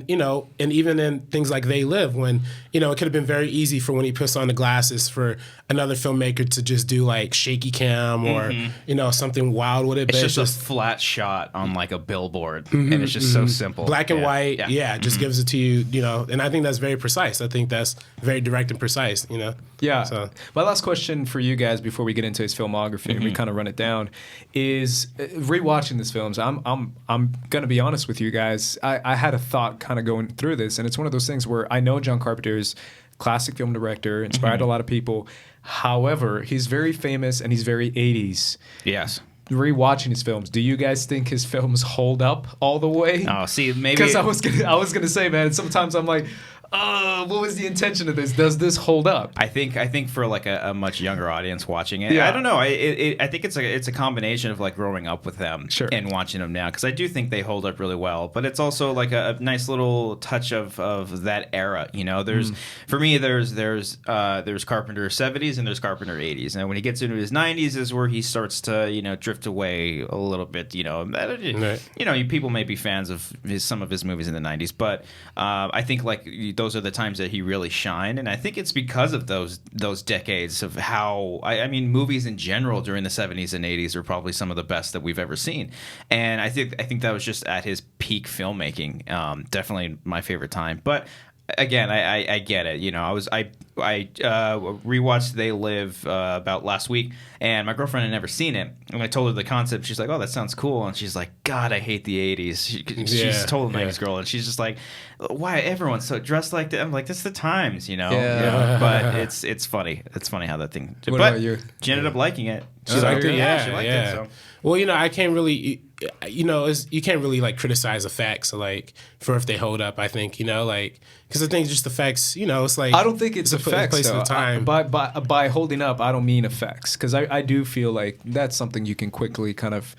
[SPEAKER 2] even in things like They Live, when it could have been very easy for when he puts on the glasses for another filmmaker to just do like shaky cam or something wild with it. But
[SPEAKER 3] It's just a flat shot on like a billboard, and it's just so simple.
[SPEAKER 2] black and
[SPEAKER 3] Yeah.
[SPEAKER 2] white. Yeah, just gives it to you. And I think that's very precise. I think that's very direct and precise.
[SPEAKER 1] Yeah.
[SPEAKER 2] So.
[SPEAKER 1] My last question for you guys before we get into his filmography and we kind of run it down is rewatching these films. I'm gonna be honest with you guys. I had a thought kind of going through this, and it's one of those things where I know John Carpenter's classic film director, inspired a lot of people. However, he's very famous and he's very 80s.
[SPEAKER 3] Yes.
[SPEAKER 1] Rewatching his films, do you guys think his films hold up all the way?
[SPEAKER 3] Oh, see, maybe
[SPEAKER 1] Because I was gonna say, man, sometimes I'm like, what was the intention of this? Does this hold up?
[SPEAKER 3] I think for like a much younger audience watching it,
[SPEAKER 1] Yeah.
[SPEAKER 3] I don't know. I think it's a combination of like growing up with them and watching them now, because I do think they hold up really well. But it's also like a nice little touch of that era. There's for me there's Carpenter 70s and there's Carpenter 80s, and when he gets into his 90s is where he starts to drift away a little bit. People may be fans of some of his movies in the 90s, but I think like those are the times that he really shine, and I think it's because of those decades of how I mean movies in general during the 70s and 80s are probably some of the best that we've ever seen, and I think that was just at his peak filmmaking. Definitely my favorite time, but again, I get it. I rewatched They Live about last week, and my girlfriend had never seen it. And I told her the concept. She's like, "Oh, that sounds cool." And she's like, "God, I hate the '80s." She's a total '90s girl, and she's just like, "Why everyone's so dressed like that?" I'm like, "That's the times,
[SPEAKER 1] Yeah.
[SPEAKER 3] But it's funny. It's funny how that thing.
[SPEAKER 1] What
[SPEAKER 3] but
[SPEAKER 1] about you?
[SPEAKER 3] she ended up liking it.
[SPEAKER 2] She liked it.
[SPEAKER 3] Yeah, she liked it. So.
[SPEAKER 2] Well, I can't really, you can't really like criticize effects like for if they hold up. I think because I think just effects. It's like
[SPEAKER 1] I don't think it's
[SPEAKER 2] a
[SPEAKER 1] effects.
[SPEAKER 2] place and
[SPEAKER 1] Though.
[SPEAKER 2] time.
[SPEAKER 1] By holding up, I don't mean effects, because I do feel like that's something you can quickly kind of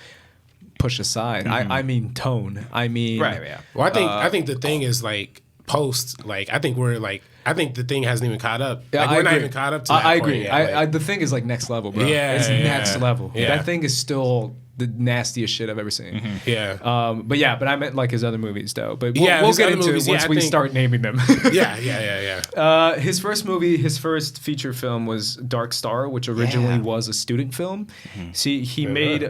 [SPEAKER 1] push aside. I mean tone. I mean
[SPEAKER 3] Right. Yeah.
[SPEAKER 2] Well, I think the thing is like post. Like I think the thing hasn't even caught up.
[SPEAKER 1] Yeah,
[SPEAKER 2] Like, we're not even caught up to that
[SPEAKER 1] I
[SPEAKER 2] point
[SPEAKER 1] agree.
[SPEAKER 2] yet,
[SPEAKER 1] The thing is like next level, bro.
[SPEAKER 2] Yeah,
[SPEAKER 1] It's
[SPEAKER 2] yeah,
[SPEAKER 1] next level.
[SPEAKER 2] yeah.
[SPEAKER 1] That thing is still the nastiest shit I've ever seen.
[SPEAKER 2] Yeah.
[SPEAKER 1] But I meant like his other movies though. But
[SPEAKER 2] Yeah,
[SPEAKER 1] we'll
[SPEAKER 2] his
[SPEAKER 1] get
[SPEAKER 2] other
[SPEAKER 1] into
[SPEAKER 2] movies,
[SPEAKER 1] it once
[SPEAKER 2] I
[SPEAKER 1] we
[SPEAKER 2] think-
[SPEAKER 1] start naming them.
[SPEAKER 2] Yeah.
[SPEAKER 1] His first feature film was Dark Star, which originally was a student film. See, he made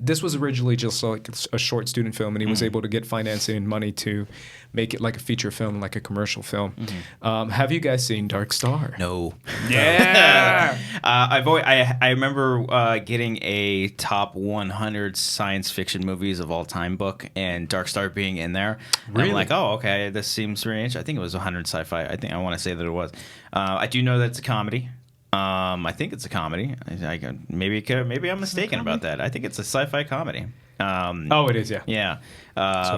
[SPEAKER 1] this was originally just like a short student film, and he was able to get financing and money to make it like a feature film, like a commercial film. Have you guys seen Dark Star?
[SPEAKER 3] No.
[SPEAKER 1] Yeah.
[SPEAKER 3] I remember getting a top 100 science fiction movies of all time book, and Dark Star being in there.
[SPEAKER 1] Really?
[SPEAKER 3] I'm like, oh, okay, this seems strange. I think it was 100 Sci-Fi. I want to say that it was. I do know that it's a comedy. I think it's a comedy. Maybe I'm mistaken about that. I think it's a sci-fi comedy.
[SPEAKER 1] It is. Yeah.
[SPEAKER 3] Yeah.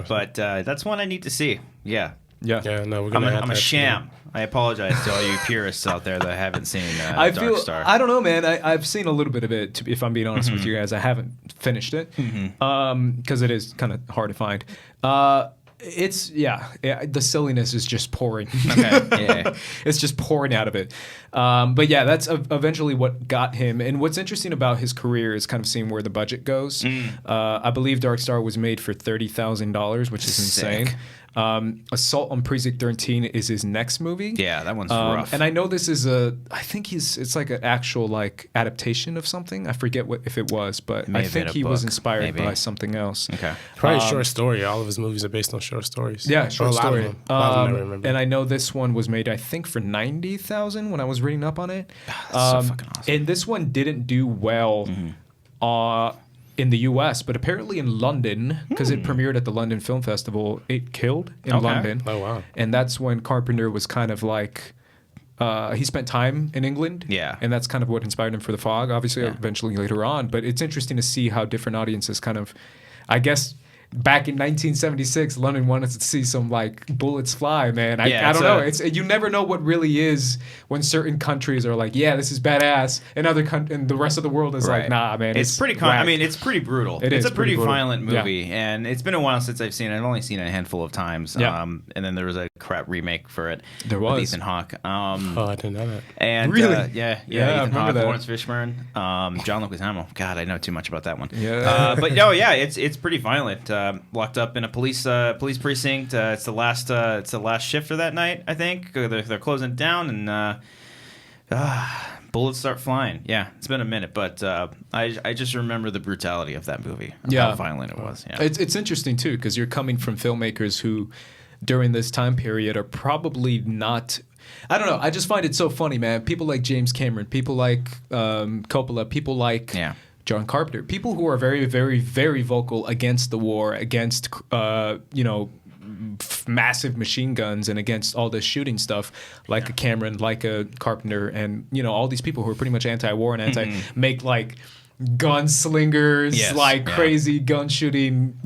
[SPEAKER 3] But that's one I need to see. Yeah.
[SPEAKER 1] Yeah.
[SPEAKER 2] Yeah. No, we're gonna.
[SPEAKER 3] I'm a sham. I apologize to all you purists out there that haven't seen Dark Star.
[SPEAKER 1] I don't know, man. I've seen a little bit of it. If I'm being honest with you guys, I haven't finished it because it is kind of hard to find. It's the silliness is just pouring.
[SPEAKER 3] Okay, yeah.
[SPEAKER 1] It's just pouring out of it. But yeah, that's eventually what got him. And what's interesting about his career is kind of seeing where the budget goes. I believe Dark Star was made for $30,000, which is insane.
[SPEAKER 3] Sick.
[SPEAKER 1] Assault on Precinct 13 is his next movie.
[SPEAKER 3] Yeah, that one's rough.
[SPEAKER 1] And I know this is it's like an actual like adaptation of something. I forget if it was, but I think he was inspired by something else.
[SPEAKER 3] Okay.
[SPEAKER 2] Probably a short story. All of his movies are based on short stories.
[SPEAKER 1] Yeah, short story.
[SPEAKER 2] A lot of them I remember.
[SPEAKER 1] And I know this one was made, I think, for $90,000 when I was reading up on it.
[SPEAKER 3] That's so fucking awesome.
[SPEAKER 1] And this one didn't do well in the U.S., but apparently in London, because it premiered at the London Film Festival, it killed in London.
[SPEAKER 2] Oh, wow.
[SPEAKER 1] And that's when Carpenter was kind of like, he spent time in England.
[SPEAKER 3] Yeah.
[SPEAKER 1] And that's kind of what inspired him for The Fog, obviously, eventually later on. But it's interesting to see how different audiences kind of, I guess, back in 1976, London wanted to see some like bullets fly, man. I don't know. It's you never know what really is when certain countries are like, yeah, this is badass, and and the rest of the world is like, nah, man.
[SPEAKER 3] It's pretty. I mean, it's pretty brutal. It's a pretty violent movie, and it's been a while since I've seen it. I've only seen it a handful of times.
[SPEAKER 1] Yeah.
[SPEAKER 3] And then there was a crap remake for it.
[SPEAKER 1] There was
[SPEAKER 3] with Ethan Hawke.
[SPEAKER 2] I didn't know that.
[SPEAKER 3] And
[SPEAKER 1] really,
[SPEAKER 3] Ethan Hawke, Lawrence Fishburne, John Leguizamo. God, I know too much about that one.
[SPEAKER 1] Yeah.
[SPEAKER 3] But no, yeah, it's pretty violent. Locked up in a police precinct. It's the last shift of that night, I think. They're closing it down, and bullets start flying. Yeah, it's been a minute, but I just remember the brutality of that movie. How violent it was. Yeah,
[SPEAKER 1] it's interesting too because you're coming from filmmakers who, during this time period, are probably not. I don't know. I just find it so funny, man. People like James Cameron, people like Coppola, people like John Carpenter, people who are very, very, very vocal against the war, against massive machine guns, and against all this shooting stuff, like a Cameron, like a Carpenter, and all these people who are pretty much anti-war and make like gunslingers, crazy gun shooting,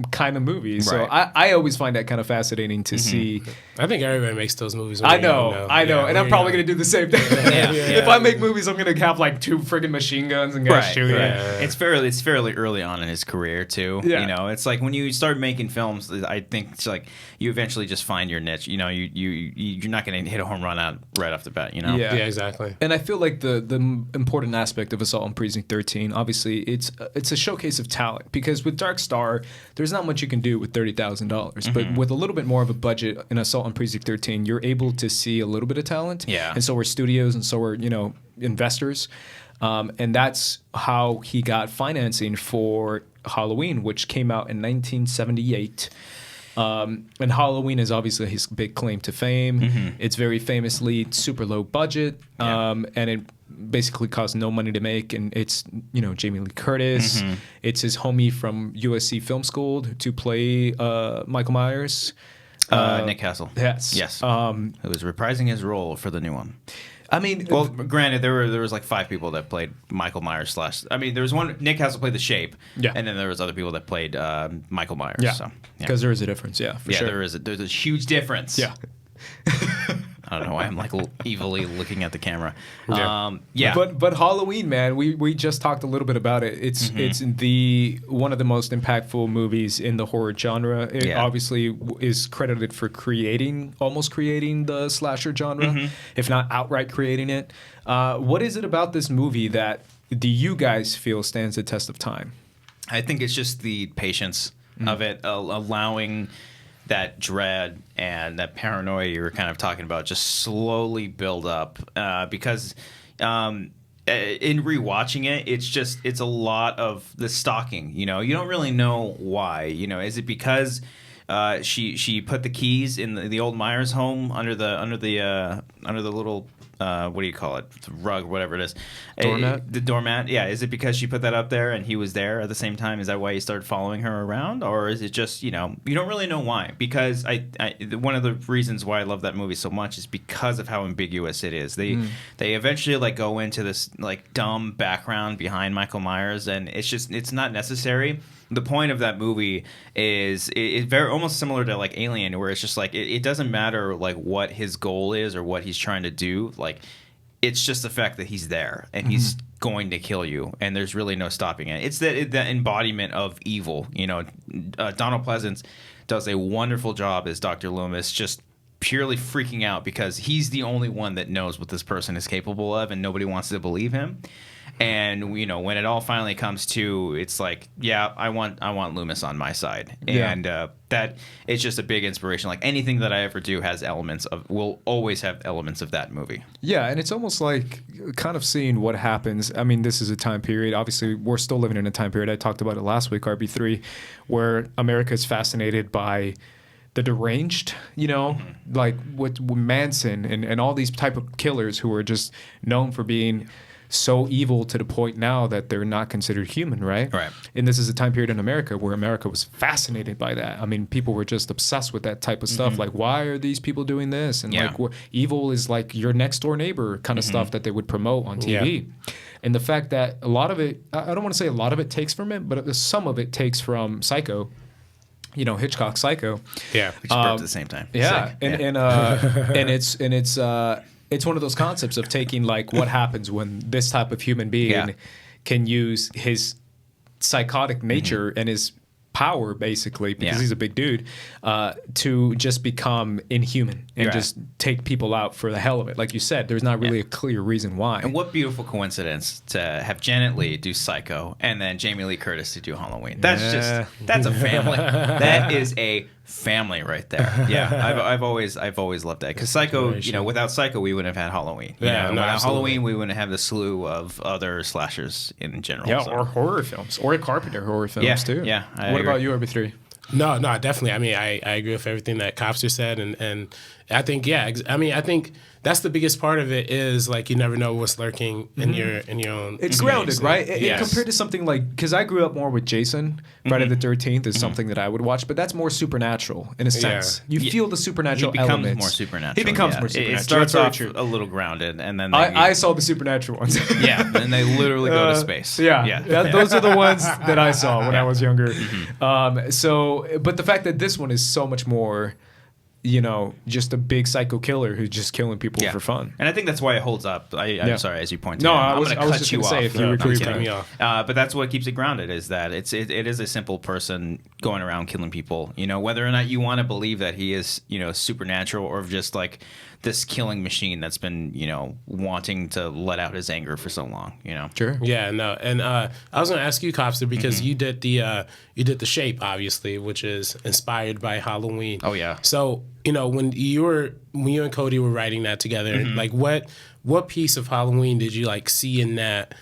[SPEAKER 1] kind of movies. Right. So I always find that kind of fascinating to see.
[SPEAKER 2] I think everybody makes those movies.
[SPEAKER 1] I know, and I'm probably gonna do the same thing. If I make movies, I'm gonna have like 2 friggin' machine guns and guys shooting.
[SPEAKER 3] Right. It's fairly early on in his career too. Yeah. It's like when you start making films, I think it's like you eventually just find your niche. You're not gonna hit a home run out right off the bat.
[SPEAKER 2] Yeah, exactly.
[SPEAKER 1] And I feel like the important aspect of Assault on Precinct 13, obviously, it's a showcase of talent, because with Dark Star, there's not much you can do with $30,000, but with a little bit more of a budget in Assault on Precinct 13, you're able to see a little bit of talent.
[SPEAKER 3] Yeah.
[SPEAKER 1] And so are studios, and so are investors, and that's how he got financing for Halloween, which came out in 1978. And Halloween is obviously his big claim to fame. It's very famously super low budget, and it basically cost no money to make. And it's Jamie Lee Curtis. It's his homie from USC Film School to play Michael Myers.
[SPEAKER 3] Nick Castle.
[SPEAKER 1] Yes.
[SPEAKER 3] Who was reprising his role for the new one.
[SPEAKER 1] I mean,
[SPEAKER 3] well, granted, there was like 5 people that played Michael Myers / I mean, there was one. Nick Castle played the Shape, and then there was other people that played Michael Myers.
[SPEAKER 1] Yeah, because there is a difference. Yeah, for sure.
[SPEAKER 3] There's a huge difference.
[SPEAKER 1] Yeah.
[SPEAKER 3] I don't know why I'm like evilly looking at the camera.
[SPEAKER 1] But Halloween, man, we just talked a little bit about it. It's one of the most impactful movies in the horror genre. It obviously is credited for almost creating the slasher genre, if not outright creating it. What is it about this movie that do you guys feel stands the test of time?
[SPEAKER 3] I think it's just the patience of it, allowing that dread and that paranoia you were kind of talking about just slowly build up, because in rewatching it, it's a lot of the stalking. You don't really know why. Is it because she put the keys in the old Myers home under the little what do you call it? The rug, whatever it is.
[SPEAKER 1] Doormat?
[SPEAKER 3] The doormat, yeah. Is it because she put that up there and he was there at the same time? Is that why he started following her around? Or is it just, you don't really know why? Because one of the reasons why I love that movie so much is because of how ambiguous it is. They eventually go into this dumb background behind Michael Myers, and it's not necessary. The point of that movie is very almost similar to Alien, where it's just it doesn't matter what his goal is or what he's trying to do. It's just the fact that he's there and he's going to kill you, and there's really no stopping it. It's the embodiment of evil. Donald Pleasance does a wonderful job as Dr. Loomis, just purely freaking out because he's the only one that knows what this person is capable of, and nobody wants to believe him. And when it all finally comes to, it's like, yeah, I want Loomis on my side, and that it's just a big inspiration. Like anything that I ever do will always have elements of that movie.
[SPEAKER 1] Yeah, and it's almost like kind of seeing what happens. I mean, this is a time period. Obviously, we're still living in a time period. I talked about it last week, RB3, where America is fascinated by the deranged, like with Manson and all these type of killers who are just known for being so evil to the point now that they're not considered human, right?
[SPEAKER 3] Right.
[SPEAKER 1] And this is a time period in America where America was fascinated by that. I mean, people were just obsessed with that type of stuff. Like, why are these people doing this? And like, evil is like your next door neighbor kind of stuff that they would promote on TV. Yeah. And the fact that a lot of it, I don't want to say a lot of it takes from it, but some of it takes from Psycho. Hitchcock's Psycho.
[SPEAKER 3] Yeah, which burped at the same time.
[SPEAKER 1] Yeah, and it's one of those concepts of taking like what happens when this type of human being can use his psychotic nature and his power, basically, because he's a big dude, to just become inhuman and just take people out for the hell of it. Like you said, there's not really a clear reason why.
[SPEAKER 3] And what beautiful coincidence to have Janet Leigh do Psycho and then Jamie Lee Curtis to do Halloween. That's that's a family. That is a family right there. Yeah, I've always loved that, because Psycho, without Psycho we wouldn't have had Halloween. Without Halloween we wouldn't have the slew of other slashers in general.
[SPEAKER 1] Yeah, or horror films, or Carpenter horror films too.
[SPEAKER 3] Yeah.
[SPEAKER 1] What about you, RB3?
[SPEAKER 2] No, definitely. I mean, I agree with everything that Cobbster said, and I think I think that's the biggest part of it, is like you never know what's lurking in your own.
[SPEAKER 1] It's grounded, right? Compared to something like, because I grew up more with Jason. Friday the 13th is something that I would watch, but that's more supernatural in a sense. You feel the supernatural elements.
[SPEAKER 3] He becomes more supernatural.
[SPEAKER 1] He becomes more supernatural.
[SPEAKER 3] It starts off a little grounded, and then
[SPEAKER 1] I saw the supernatural ones.
[SPEAKER 3] and they literally go to space.
[SPEAKER 1] Those are the ones that I saw when I was younger. But the fact that this one is so much more, just a big psycho killer who's just killing people for fun.
[SPEAKER 3] And I think that's why it holds up. I'm sorry, as you pointed
[SPEAKER 1] out.
[SPEAKER 3] I'm
[SPEAKER 1] going to cut you off. Say if you were cutting me off.
[SPEAKER 3] But that's what keeps it grounded, is that it is a simple person going around killing people. Whether or not you want to believe that he is, supernatural, or just like this killing machine that's been, wanting to let out his anger for so long.
[SPEAKER 1] Sure.
[SPEAKER 2] Yeah, no. And I was going to ask you, Cobbster, because you did the Shape, obviously, which is inspired by Halloween.
[SPEAKER 3] Oh yeah.
[SPEAKER 2] So when you and Cody were writing that together, like what piece of Halloween did you like see in that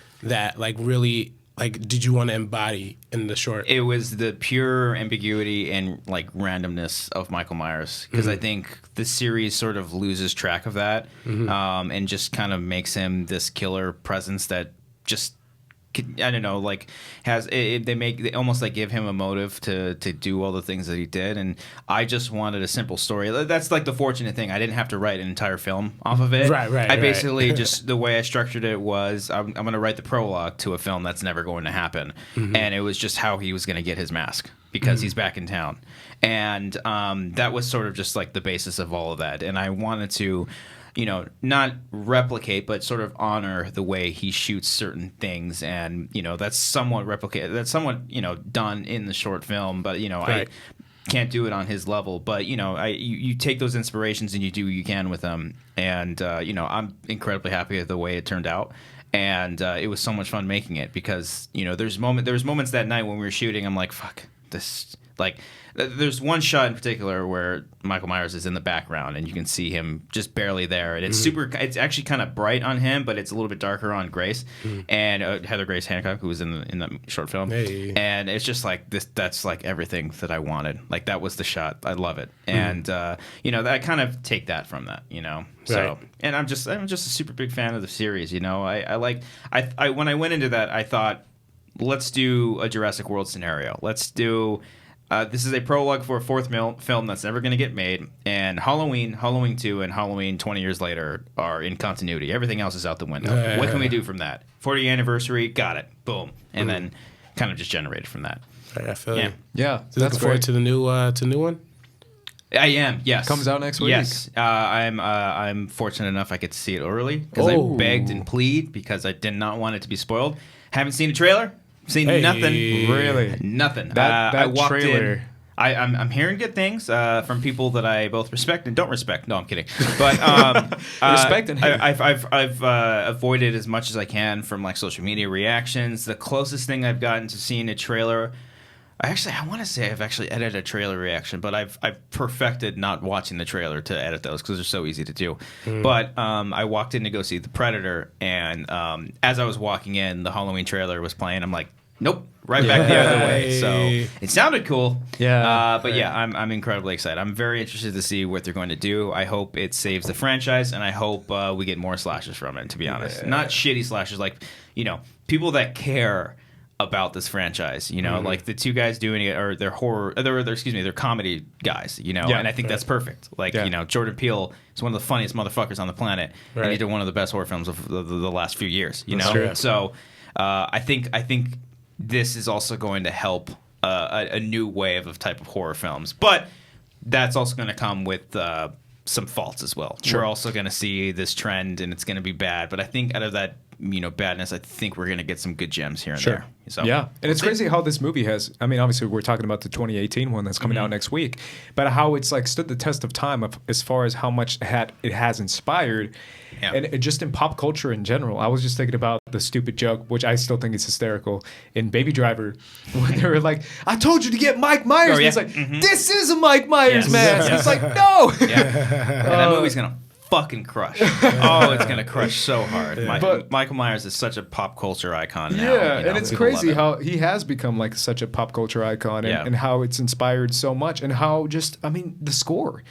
[SPEAKER 2] like really like did you want to embody in the short?
[SPEAKER 3] It was the pure ambiguity and like randomness of Michael Myers, because I think the series sort of loses track of that, and just kind of makes him this killer presence that just, I don't know, like they almost like give him a motive to do all the things that he did, and I just wanted a simple story. That's like the fortunate thing. I didn't have to write an entire film off of it.
[SPEAKER 2] Right.
[SPEAKER 3] I basically just, the way I structured it was I'm going to write the prologue to a film that's never going to happen, and it was just how he was going to get his mask, because he's back in town, and that was sort of just like the basis of all of that, and I wanted to, not replicate, but sort of honor the way he shoots certain things. And, that's somewhat done in the short film, but, I can't do it on his level. But, you take those inspirations and you do what you can with them. And, I'm incredibly happy with the way it turned out. And it was so much fun making it, because, there was moments that night when we were shooting, I'm like, fuck, this, like, there's one shot in particular where Michael Myers is in the background and you can see him just barely there, and it's it's actually kind of bright on him, but it's a little bit darker on Grace and Heather Grace Hancock, who was in the short film. And it's just like that's like everything that I wanted. Like, that was the shot. I love it. And I kind of take that from that, so and I'm just a super big fan of the series. I when I went into that, I thought, let's do a Jurassic World scenario. Let's do this is a prologue for a fourth film that's never going to get made, and Halloween 2, and Halloween 20 years later are in continuity. Everything else is out the window. What can we do from that? 40th anniversary, got it, boom, and then kind of just generated from that.
[SPEAKER 2] I feel you.
[SPEAKER 1] Yeah,
[SPEAKER 2] so looking forward to the new one.
[SPEAKER 3] I am, yes.
[SPEAKER 1] Comes out next week.
[SPEAKER 3] Yes, I'm fortunate enough I get to see it early, because I begged and plead, because I did not want it to be spoiled. Haven't seen a trailer. Seen nothing.
[SPEAKER 1] Really?
[SPEAKER 3] Nothing.
[SPEAKER 1] That
[SPEAKER 3] I walked
[SPEAKER 1] trailer.
[SPEAKER 3] I'm hearing good things from people that I both respect and don't respect. No, I'm kidding. But
[SPEAKER 1] Respect and hate.
[SPEAKER 3] I've avoided as much as I can from like social media reactions. The closest thing I've gotten to seeing a trailer, I want to say I've actually edited a trailer reaction, but I've perfected not watching the trailer to edit those because they're so easy to do. But I walked in to go see The Predator, and as I was walking in, the Halloween trailer was playing. I'm like, nope, right back the other way. So it sounded cool.
[SPEAKER 1] Yeah.
[SPEAKER 3] But yeah, I'm incredibly excited. I'm very interested to see what they're going to do. I hope it saves the franchise, and I hope we get more slashes from it, to be honest. Not shitty slashes, like, people that care about this franchise, like the two guys doing it, or they're comedy guys, and I think that's perfect. Like, Jordan Peele is one of the funniest motherfuckers on the planet, and he did one of the best horror films of the last few years,
[SPEAKER 2] True.
[SPEAKER 3] So I think this is also going to help a new wave of type of horror films, but that's also going to come with some faults as well. We're also going to see this trend, and it's going to be bad, but I think out of that badness, I think we're going to get some good gems here and there. So,
[SPEAKER 1] yeah, and it's crazy how this movie has, I mean, obviously we're talking about the 2018 one that's coming out next week, but how it's like stood the test of time as far as how much it has inspired. Yeah. And just in pop culture in general. I was just thinking about the stupid joke, which I still think is hysterical, in Baby Driver, when they were like, I told you to get Mike Myers. And it's like, this is a Mike Myers, man. And it's like, no.
[SPEAKER 3] And that movie's going to fucking crush. It's going to crush so hard. But Michael Myers is such a pop culture icon now.
[SPEAKER 1] Yeah, and it's crazy how he has become like such a pop culture icon and how it's inspired so much and how the score.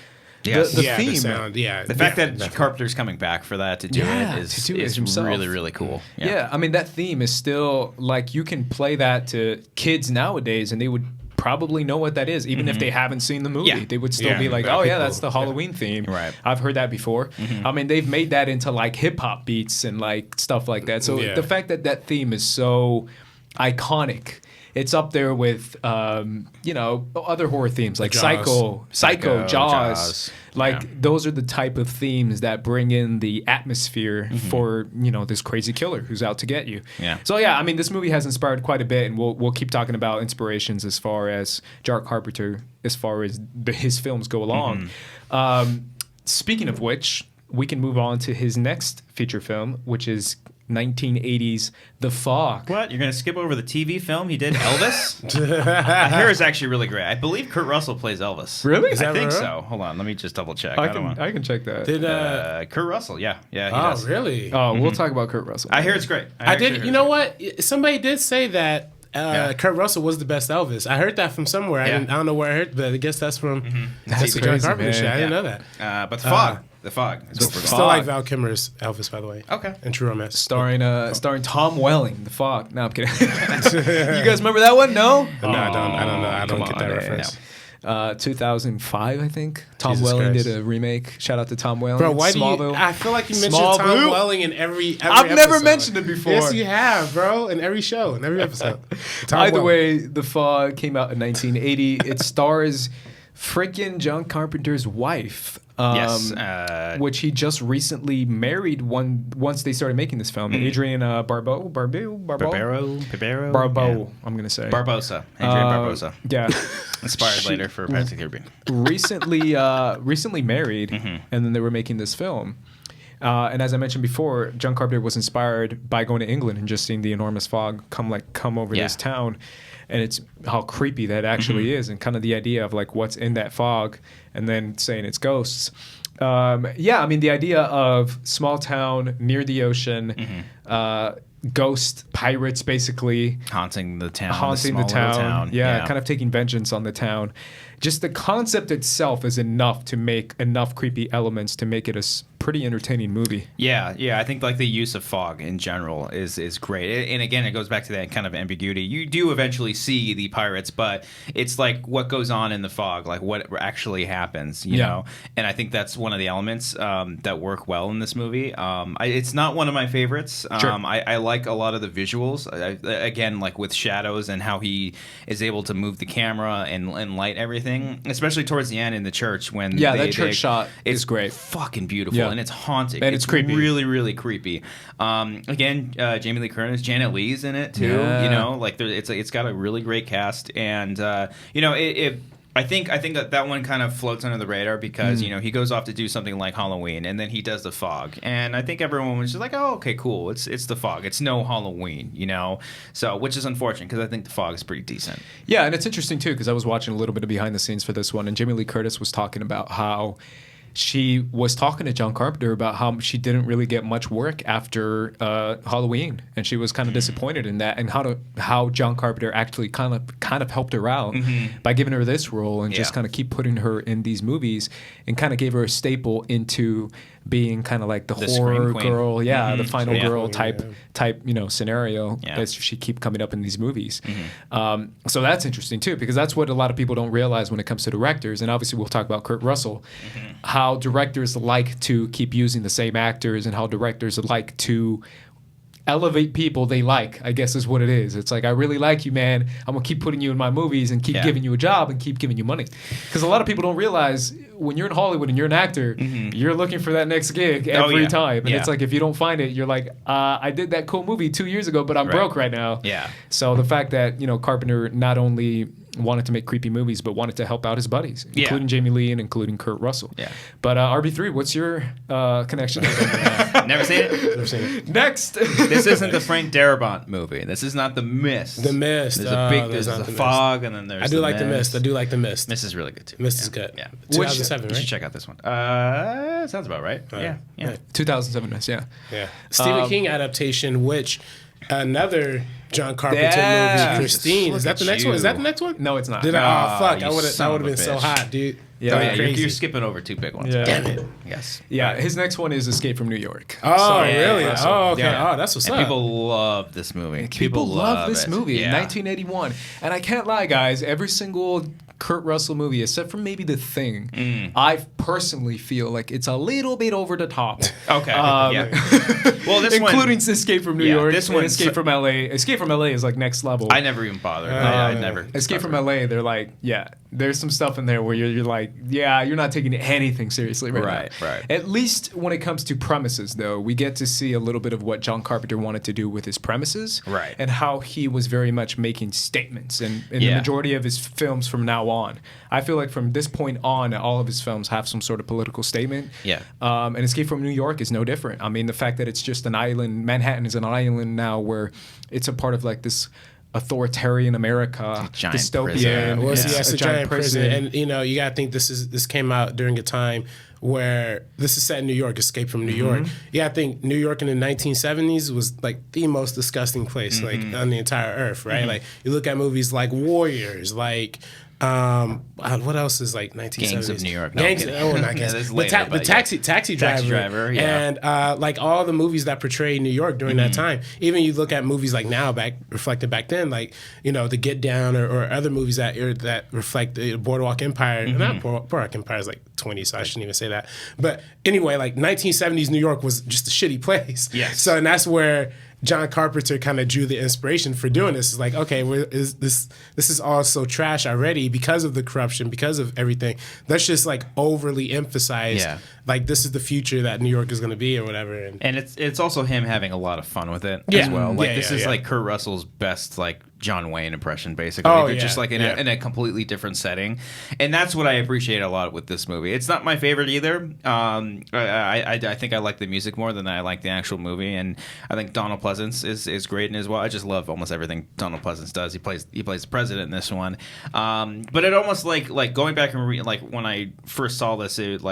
[SPEAKER 3] Yes.
[SPEAKER 1] The theme.
[SPEAKER 2] The sound,
[SPEAKER 3] the fact that Carpenter's coming back for that to do it is really, really cool.
[SPEAKER 1] Yeah, I mean, that theme is still, like, you can play that to kids nowadays and they would probably know what that is, even if they haven't seen the movie. They would still be like, oh, yeah, that's the Halloween theme.
[SPEAKER 3] Right.
[SPEAKER 1] I've heard that before. I mean, they've made that into, like, hip-hop beats and, like, stuff like that. So the fact that that theme is so iconic, it's up there with, other horror themes like
[SPEAKER 2] Jaws.
[SPEAKER 1] Psycho, Jaws. Like, those are the type of themes that bring in the atmosphere for, this crazy killer who's out to get you.
[SPEAKER 3] Yeah.
[SPEAKER 1] So, yeah, I mean, this movie has inspired quite a bit, and we'll keep talking about inspirations as far as John Carpenter, as far as his films go along. Speaking of which, we can move on to his next feature film, which is 1980s The Fog.
[SPEAKER 3] What? You're going to skip over the TV film he did, Elvis? I hear it's actually really great. I believe Kurt Russell plays Elvis.
[SPEAKER 1] Really?
[SPEAKER 3] I think so. Hold on. Let me just double check.
[SPEAKER 1] I can check that.
[SPEAKER 2] Did
[SPEAKER 3] Kurt Russell, yeah. Yeah, he does.
[SPEAKER 2] Really?
[SPEAKER 1] Oh, we'll talk about Kurt Russell.
[SPEAKER 3] I hear it's great.
[SPEAKER 2] I did. You know what? Somebody did say that Kurt Russell was the best Elvis. I heard that from somewhere. I don't know where I heard, but I guess that's from that's the John Carpenter shit. I didn't know that.
[SPEAKER 3] But The Fog. The Fog. Is what we're
[SPEAKER 2] Still like Val Kilmer's Elvis, by the way.
[SPEAKER 3] Okay.
[SPEAKER 2] And True Romance.
[SPEAKER 1] Starring Tom Welling, The Fog. No, I'm kidding. You guys remember that one? No?
[SPEAKER 2] No, I don't know. I don't get that reference.
[SPEAKER 1] 2005, I think. Tom
[SPEAKER 2] Jesus
[SPEAKER 1] Welling
[SPEAKER 2] Christ.
[SPEAKER 1] did a remake. Shout out to Tom Welling.
[SPEAKER 2] Bro, why do
[SPEAKER 1] Smallville.
[SPEAKER 2] you... I feel like you mentioned
[SPEAKER 1] Smallville.
[SPEAKER 2] Tom Welling in every
[SPEAKER 1] I've never
[SPEAKER 2] episode.
[SPEAKER 1] mentioned it before.
[SPEAKER 2] Yes, you have, bro. In every show, in every episode.
[SPEAKER 1] Either way, The Fog came out in 1980. It stars freaking John Carpenter's wife. Which he just recently married once they started making this film. Adrian Barbeau, I'm going to say.
[SPEAKER 3] Barbosa. Adrian Barbosa.
[SPEAKER 1] Yeah.
[SPEAKER 3] Inspired later for Pirates of the Caribbean.
[SPEAKER 1] Recently married, and then they were making this film. And as I mentioned before, John Carpenter was inspired by going to England and just seeing the enormous fog come over this town. And it's how creepy that actually is, and kind of the idea of like what's in that fog, and then saying it's ghosts. I mean, the idea of small town near the ocean, ghost pirates basically
[SPEAKER 3] haunting the town,
[SPEAKER 1] town. Yeah, kind of taking vengeance on the town. Just the concept itself is enough to make enough creepy elements to make it a pretty entertaining movie.
[SPEAKER 3] Yeah. I think like the use of fog in general is great. And again, it goes back to that kind of ambiguity. You do eventually see the pirates, but it's like what goes on in the fog, like what actually happens, you know? And I think that's one of the elements that work well in this movie. It's not one of my favorites. I like a lot of the visuals. Again, like with shadows and how he is able to move the camera and light everything. Especially towards the end in the church when
[SPEAKER 1] that church shot is great,
[SPEAKER 3] fucking beautiful, and it's haunting,
[SPEAKER 1] and it's creepy,
[SPEAKER 3] really, really creepy. Again, Jamie Lee Curtis, Janet Leigh's in it too. You know, like it's got a really great cast, and I think that one kind of floats under the radar because you know he goes off to do something like Halloween and then he does The Fog, and I think everyone was just like, oh, okay, cool, it's The Fog, it's no Halloween, you know, so which is unfortunate because I think The Fog is pretty decent.
[SPEAKER 1] Yeah, and it's interesting too because I was watching a little bit of behind the scenes for this one, and Jamie Lee Curtis was talking about how she was talking to John Carpenter about how she didn't really get much work after Halloween, and she was kind of disappointed in that, and how John Carpenter actually kind of helped her out by giving her this role and just kind of keep putting her in these movies, and kind of gave her a staple into being kind of like the horror girl, the final girl type scenario that she keep coming up in these movies. So that's interesting too, because that's what a lot of people don't realize when it comes to directors, and obviously we'll talk about Kurt Russell, how directors like to keep using the same actors, and how directors like to elevate people they like, I guess is what it is. It's like, I really like you, man. I'm going to keep putting you in my movies and keep giving you a job and keep giving you money. Because a lot of people don't realize when you're in Hollywood and you're an actor, you're looking for that next gig every time. And it's like, if you don't find it, you're like, I did that cool movie 2 years ago, but I'm broke right now. Yeah. So the fact that, Carpenter not only wanted to make creepy movies, but wanted to help out his buddies, including Jamie Lee and including Kurt Russell. Yeah. But RB3, what's your connection?
[SPEAKER 3] Never seen it.
[SPEAKER 2] Never seen it.
[SPEAKER 1] Next.
[SPEAKER 3] This isn't the Frank Darabont movie. This is not The Mist.
[SPEAKER 2] The Mist.
[SPEAKER 3] There's a fog, and then there's
[SPEAKER 2] I do like The Mist. I do like The Mist.
[SPEAKER 3] Mist is really good too.
[SPEAKER 2] Mist is good.
[SPEAKER 3] Yeah.
[SPEAKER 2] 2007, right?
[SPEAKER 3] You should check out this one. Sounds about right. Yeah.
[SPEAKER 1] 2007 Mist, yeah.
[SPEAKER 2] Stephen King adaptation, which another John Carpenter movie, Christine. Is that the next one? Is that the next one?
[SPEAKER 1] No, it's not.
[SPEAKER 2] Fuck. That would have been so hot, dude.
[SPEAKER 3] Yeah, you're skipping over two big ones.
[SPEAKER 2] Yeah. Damn it.
[SPEAKER 3] Yes.
[SPEAKER 1] Yeah, his next one is Escape from New York.
[SPEAKER 2] Oh, really? Oh, okay. Yeah. Oh, that's what's up.
[SPEAKER 3] People love this movie.
[SPEAKER 1] People love this movie in 1981. And I can't lie, guys, every single Kurt Russell movie, except for maybe The Thing, I personally feel like it's a little bit over the top.
[SPEAKER 3] Okay. Well, this
[SPEAKER 1] including Escape from New York.
[SPEAKER 3] This one,
[SPEAKER 1] Escape from LA. Escape from LA is like next level.
[SPEAKER 3] I never even bothered. I never.
[SPEAKER 1] Escape from LA. They're like, there's some stuff in there where you're like, you're not taking anything seriously right now.
[SPEAKER 3] Right.
[SPEAKER 1] At least when it comes to premises, though, we get to see a little bit of what John Carpenter wanted to do with his premises,
[SPEAKER 3] right,
[SPEAKER 1] and how he was very much making statements. And in the majority of his films from now on, I feel like from this point on, all of his films have some sort of political statement.
[SPEAKER 3] Yeah.
[SPEAKER 1] And Escape from New York is no different. I mean, the fact that it's just an island, Manhattan is an island now where it's a part of like this authoritarian America, dystopian.
[SPEAKER 2] Well, it's a giant prison. And you gotta think this came out during a time where this is set in New York, Escape from New York. Yeah, I think New York in the 1970s was like the most disgusting place like on the entire earth, right? Like you look at movies like Warriors, like what else is like 1970s?
[SPEAKER 3] Gangs of New York.
[SPEAKER 2] Not Gangs. The Taxi Driver.
[SPEAKER 3] Yeah.
[SPEAKER 2] And like all the movies that portray New York during that time. Even you look at movies like now, reflected back then, like The Get Down or other movies that reflect the Boardwalk Empire. Not Boardwalk Empire is like 20, so I shouldn't even say that. But anyway, like 1970s New York was just a shitty place.
[SPEAKER 3] Yes.
[SPEAKER 2] So and that's where John Carpenter kind of drew the inspiration for doing this. It's like, okay, this is all so trash already because of the corruption, because of everything. Let's just like overly emphasize, like this is the future that New York is going to be or whatever.
[SPEAKER 3] And it's also him having a lot of fun with it as well. Like this is like Kurt Russell's best like John Wayne impression, basically. Just like in a completely different setting. And that's what I appreciate a lot with this movie. It's not my favorite either. I think I like the music more than I like the actual movie. And I think Donald Pleasance is great in it as well. I just love almost everything Donald Pleasance does. He plays the president in this one. But it almost like going back and like when I first saw this, it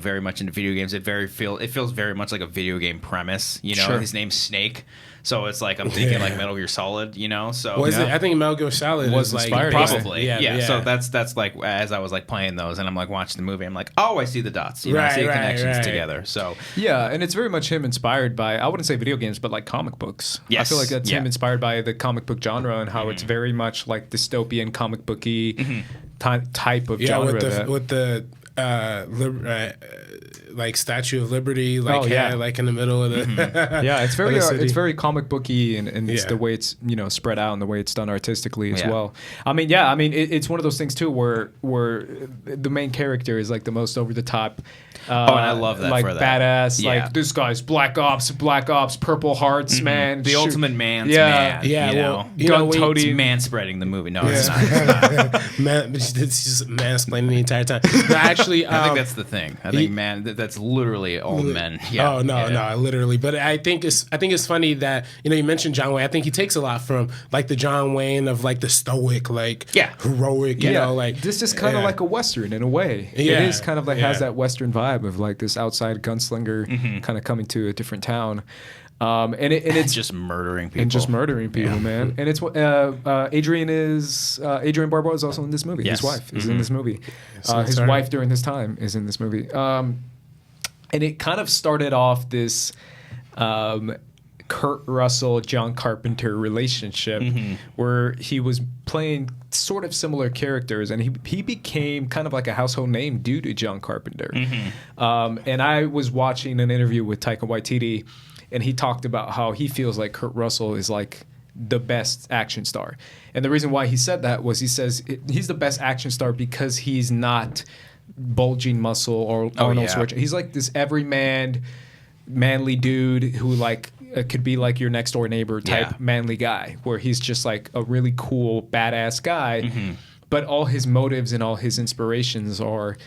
[SPEAKER 3] very much into video games. It feels very much like a video game premise. His name's Snake. So it's like I'm thinking like Metal Gear Solid, So
[SPEAKER 2] was it? I think Metal Gear Solid
[SPEAKER 1] was
[SPEAKER 2] like
[SPEAKER 1] inspired.
[SPEAKER 3] Probably, yeah. So that's like as I was like playing those and I'm like watching the movie, I'm like, oh, I see the dots, I see the connections together. So
[SPEAKER 1] and it's very much him inspired by, I wouldn't say video games, but like comic books.
[SPEAKER 3] Yes.
[SPEAKER 1] I feel like that's him inspired by the comic book genre and how it's very much like dystopian comic booky type of genre.
[SPEAKER 2] With the like Statue of Liberty, like
[SPEAKER 1] Oh, yeah.
[SPEAKER 2] like in the middle of the
[SPEAKER 1] Yeah, it's very
[SPEAKER 2] of the city.
[SPEAKER 1] it's very comic booky, and it's
[SPEAKER 2] Yeah.
[SPEAKER 1] the way it's spread out and the way it's done artistically as
[SPEAKER 3] Yeah.
[SPEAKER 1] well. I mean, it's one of those things too where the main character is like the most over the top.
[SPEAKER 3] And I love that
[SPEAKER 1] like
[SPEAKER 3] for that.
[SPEAKER 1] badass.
[SPEAKER 3] Yeah.
[SPEAKER 1] Like this guy's Black Ops, Purple Hearts, man.
[SPEAKER 3] The
[SPEAKER 1] Shoot.
[SPEAKER 3] ultimate man's
[SPEAKER 1] Yeah.
[SPEAKER 3] man.
[SPEAKER 2] Yeah,
[SPEAKER 3] you
[SPEAKER 2] well,
[SPEAKER 3] know?
[SPEAKER 2] you know,
[SPEAKER 3] It's
[SPEAKER 1] toting.
[SPEAKER 3] man-spreading the movie. No, it's not.
[SPEAKER 2] Man, it's just mansplaining the entire time. But actually,
[SPEAKER 3] I think that's the thing. I think that's literally all men. Yeah.
[SPEAKER 2] Oh no,
[SPEAKER 3] Yeah.
[SPEAKER 2] no, literally. But I think it's funny that you mentioned John Wayne. I think he takes a lot from like the John Wayne of like the stoic, like heroic, you know, like
[SPEAKER 1] this is kind of like a Western in a way.
[SPEAKER 2] Yeah.
[SPEAKER 1] It is kind of like has
[SPEAKER 2] Yeah.
[SPEAKER 1] that Western vibe of like this outside gunslinger kind of coming to a different town. And it's
[SPEAKER 3] just murdering people.
[SPEAKER 1] and just murdering people, man. And it's Adrian Barbeau is also in this movie.
[SPEAKER 3] Yes.
[SPEAKER 1] His wife is in this movie.
[SPEAKER 2] So
[SPEAKER 1] His
[SPEAKER 2] sorry.
[SPEAKER 1] wife during this time is in this movie. And it kind of started off this Kurt Russell, John Carpenter relationship where he was playing sort of similar characters, and he became kind of like a household name due to John Carpenter. And I was watching an interview with Taika Waititi, and he talked about how he feels like Kurt Russell is like the best action star. And the reason why he said that was he says he's the best action star because he's not bulging muscle or Arnold
[SPEAKER 3] yeah.
[SPEAKER 1] Schwarzenegger. He's like this everyman, manly dude who like could be like your next door neighbor type
[SPEAKER 3] Yeah.
[SPEAKER 1] manly guy, where he's just like a really cool badass guy, but all his motives and all his inspirations are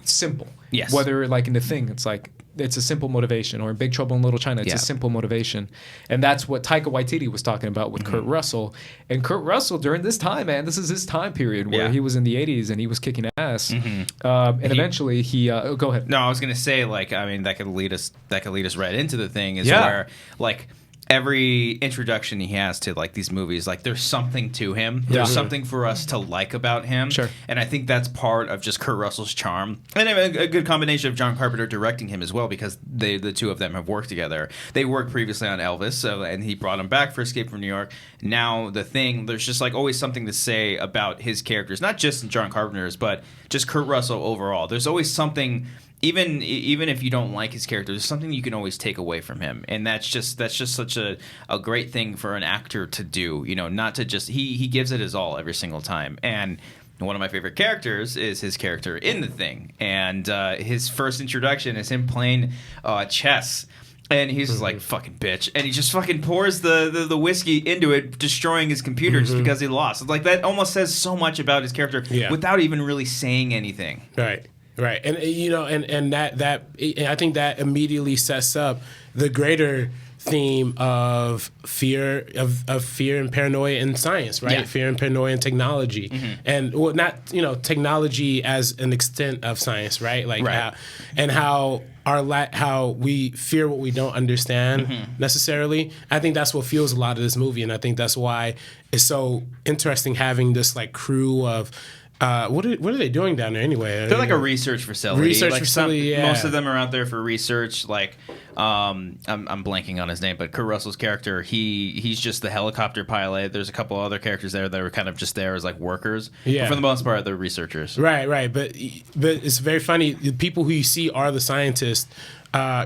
[SPEAKER 1] simple.
[SPEAKER 3] Yes.
[SPEAKER 1] Whether like in The Thing, it's like it's a simple motivation, or in Big Trouble in Little China, it's
[SPEAKER 3] Yeah.
[SPEAKER 1] a simple motivation. And that's what Taika Waititi was talking about with Kurt Russell. And Kurt Russell during this time, man, this is his time period where
[SPEAKER 3] Yeah.
[SPEAKER 1] he was in the 80s and he was kicking ass. And eventually he go ahead.
[SPEAKER 3] No, I was gonna say, like, I mean, that could lead us right into the thing is
[SPEAKER 1] Yeah.
[SPEAKER 3] where, like, every introduction he has to like these movies, like there's something to him. There's something for us to like about him.
[SPEAKER 1] Sure.
[SPEAKER 3] And I think that's part of just Kurt Russell's charm, and a good combination of John Carpenter directing him as well, because the two of them have worked together. They worked previously on Elvis, and he brought him back for Escape from New York. Now The Thing, there's just like always something to say about his characters, not just in John Carpenter's, but just Kurt Russell overall. There's always something. Even if you don't like his character, there's something you can always take away from him, and that's just such a great thing for an actor to do. You know, not to just he gives it his all every single time. And one of my favorite characters is his character in The Thing, and his first introduction is him playing chess. And he's just like, fucking bitch. And he just fucking pours the whiskey into it, destroying his computer just because he lost. It's like, that almost says so much about his character without even really saying anything.
[SPEAKER 2] Right, and and that I think that immediately sets up the greater theme of fear and paranoia in science, right?
[SPEAKER 3] Yeah.
[SPEAKER 2] Fear and paranoia in technology, and well, not technology as an extent of science, right? Like how we fear what we don't understand necessarily. I think that's what fuels a lot of this movie, and I think that's why it's so interesting having this like crew of. What are they doing down there anyway?
[SPEAKER 3] They're like a research facility.
[SPEAKER 2] Yeah.
[SPEAKER 3] Most of them are out there for research. Like, I'm blanking on his name, but Kurt Russell's character, he's just the helicopter pilot. There's a couple other characters there that were kind of just there as like workers.
[SPEAKER 2] Yeah.
[SPEAKER 3] But for the most part, they're researchers.
[SPEAKER 2] Right. But it's very funny. The people who you see are the scientists.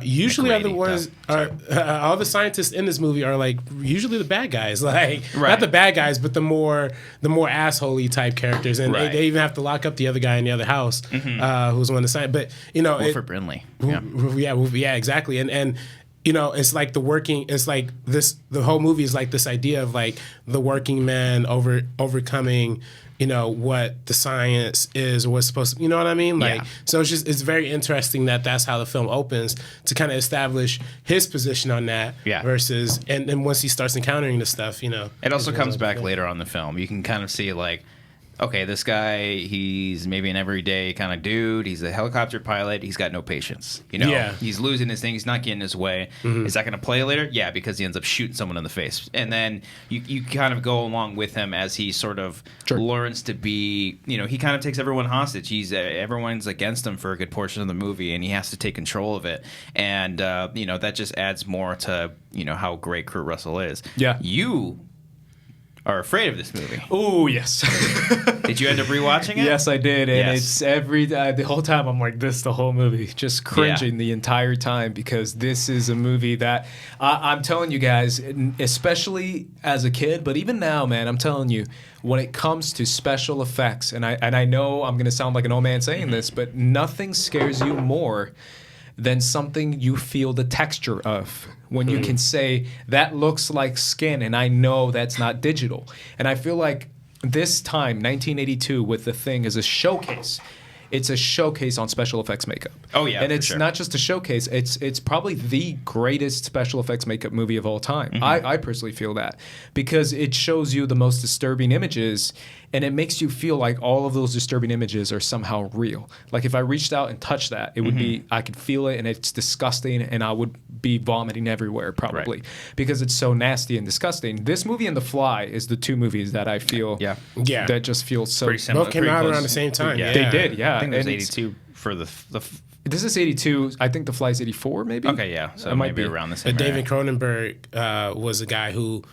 [SPEAKER 2] Usually are the ones. All the scientists in this movie are like usually the bad guys. Like not the bad guys, but the more assholey type characters. And they even have to lock up the other guy in the other house who's one of the scientists. But
[SPEAKER 3] Wilford Brimley.
[SPEAKER 2] Yeah, exactly. And it's like it's like this. The whole movie is like this idea of like the working man overcoming. What the science is or what's supposed to, you know what I mean? Like, so it's very interesting that's how the film opens to kind of establish his position on that versus, and then once he starts encountering the stuff,
[SPEAKER 3] It also comes back later on in the film. You can kind of see like, okay, this guy, he's maybe an everyday kind of dude. He's a helicopter pilot. He's got no patience. He's losing his thing. He's not getting his way. Is that going to play later? Yeah, because he ends up shooting someone in the face. And then you kind of go along with him as he sort of learns to be, he kind of takes everyone hostage. Everyone's against him for a good portion of the movie, and he has to take control of it. And, that just adds more to, how great Kurt Russell is.
[SPEAKER 1] Yeah.
[SPEAKER 3] You are afraid of this movie.
[SPEAKER 1] Oh, yes.
[SPEAKER 3] Did you end up rewatching it?
[SPEAKER 1] Yes, I did, and
[SPEAKER 3] Yes.
[SPEAKER 1] it's the whole time I'm like this the whole movie, just cringing the entire time because this is a movie that I'm telling you guys, especially as a kid, but even now, man, I'm telling you, when it comes to special effects, and I know I'm gonna sound like an old man saying this, but nothing scares you more than something you feel the texture of. When you can say, that looks like skin, and I know that's not digital. And I feel like this time, 1982, with The Thing is a showcase. It's a showcase on special effects makeup.
[SPEAKER 3] Oh, yeah,
[SPEAKER 1] and
[SPEAKER 3] for
[SPEAKER 1] it's
[SPEAKER 3] sure.
[SPEAKER 1] not just a showcase. It's probably the greatest special effects makeup movie of all time. I personally feel that because it shows you the most disturbing images, and it makes you feel like all of those disturbing images are somehow real. Like if I reached out and touched that, it would be, I could feel it, and it's disgusting, and I would be vomiting everywhere probably because it's so nasty and disgusting. This movie and The Fly is the two movies that I feel
[SPEAKER 2] Yeah.
[SPEAKER 1] that just feel so.
[SPEAKER 3] Pretty similar.
[SPEAKER 2] Both came
[SPEAKER 3] pretty
[SPEAKER 2] out
[SPEAKER 3] close.
[SPEAKER 2] around the same time.
[SPEAKER 3] Yeah.
[SPEAKER 1] They did, yeah.
[SPEAKER 3] I think it was
[SPEAKER 1] And it's-
[SPEAKER 3] 82 for the
[SPEAKER 1] This is 82. I think The Fly's 84, maybe.
[SPEAKER 3] okay, yeah. So
[SPEAKER 1] It might
[SPEAKER 3] maybe
[SPEAKER 1] be.
[SPEAKER 3] around the same.
[SPEAKER 2] But
[SPEAKER 3] area.
[SPEAKER 2] David Cronenberg was a guy who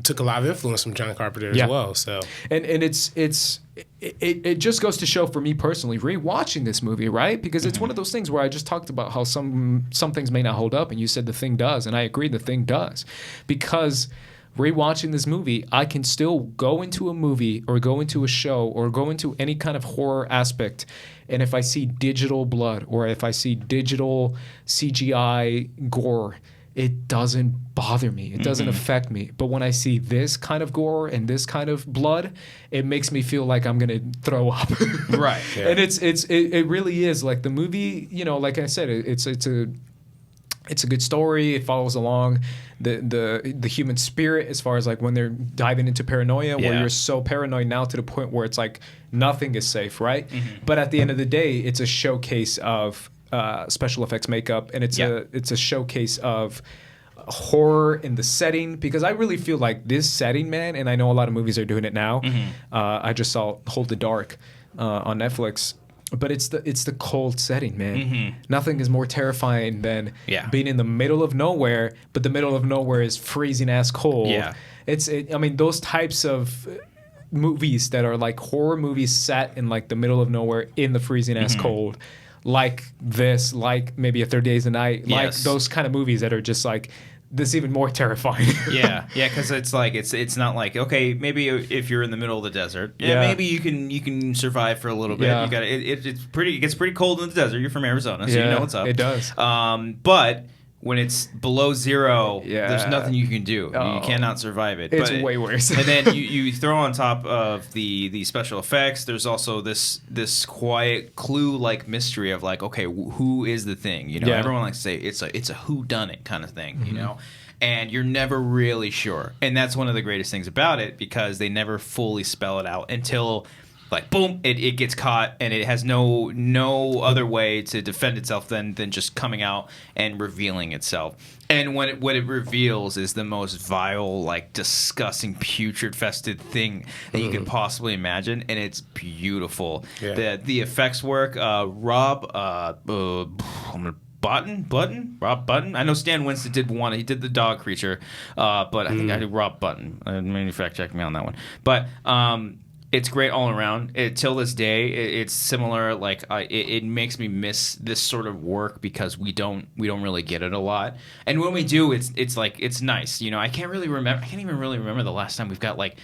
[SPEAKER 2] took a lot of influence from John Carpenter
[SPEAKER 1] Yeah.
[SPEAKER 2] as well. So
[SPEAKER 1] And it just goes to show for me personally, rewatching this movie, right? Because it's one of those things where I just talked about how some things may not hold up, and you said The Thing does, and I agree, The Thing does, because rewatching this movie, I can still go into a movie or go into a show or go into any kind of horror aspect, and if I see digital blood or if I see digital CGI gore, it doesn't bother me. It doesn't affect me. But when I see this kind of gore and this kind of blood, it makes me feel like I'm gonna throw up.
[SPEAKER 3] Right.
[SPEAKER 1] And it really is like the movie. You know, like I said, it's a good story. It follows along the human spirit as far as like when they're diving into paranoia, where
[SPEAKER 3] Yeah.
[SPEAKER 1] you're so paranoid now to the point where it's like nothing is safe, right? But at the end of the day, it's a showcase of special effects makeup, and it's a showcase of horror in the setting, because I really feel like this setting, man, and I know a lot of movies are doing it now. I just saw Hold the Dark on Netflix. But it's the cold setting, man. Nothing is more terrifying than being in the middle of nowhere, but the middle of nowhere is freezing ass cold.
[SPEAKER 3] Yeah.
[SPEAKER 1] I mean, those types of movies that are like horror movies set in like the middle of nowhere in the freezing ass cold, like this, like maybe a 30 Days a Night, like
[SPEAKER 3] Yes.
[SPEAKER 1] those kind of movies that are just like this, even more terrifying.
[SPEAKER 3] yeah, because it's like it's not like, okay, maybe if you're in the middle of the desert,
[SPEAKER 1] Yeah.
[SPEAKER 3] maybe you can survive for a little bit.
[SPEAKER 1] Yeah.
[SPEAKER 3] You got it gets pretty cold in the desert. You're from Arizona, so you know what's up.
[SPEAKER 1] It does.
[SPEAKER 3] But when it's below zero, there's
[SPEAKER 1] Yeah.
[SPEAKER 3] nothing you can do.
[SPEAKER 1] Oh.
[SPEAKER 3] You cannot survive it.
[SPEAKER 1] It's way worse.
[SPEAKER 3] And then you throw on top of the special effects, there's also this quiet clue-like mystery of like, okay, who is the thing? You know,
[SPEAKER 1] Yeah.
[SPEAKER 3] everyone likes to say it's a whodunit kind of thing, you know? And you're never really sure. And that's one of the greatest things about it, because they never fully spell it out until, like, boom, it gets caught, and it has no other way to defend itself than just coming out and revealing itself. And what it reveals is the most vile, like, disgusting, putrid-fested thing that you could possibly imagine, and it's beautiful.
[SPEAKER 2] Yeah.
[SPEAKER 3] The effects work, Rob Button. I know Stan Winston did one. He did the dog creature, but I think I did Rob Button. Maybe fact check me on that one. But it's great all around. Till this day, it's similar. Like it makes me miss this sort of work because we don't really get it a lot. And when we do, it's like it's nice. You know, I can't even really remember the last time we've got like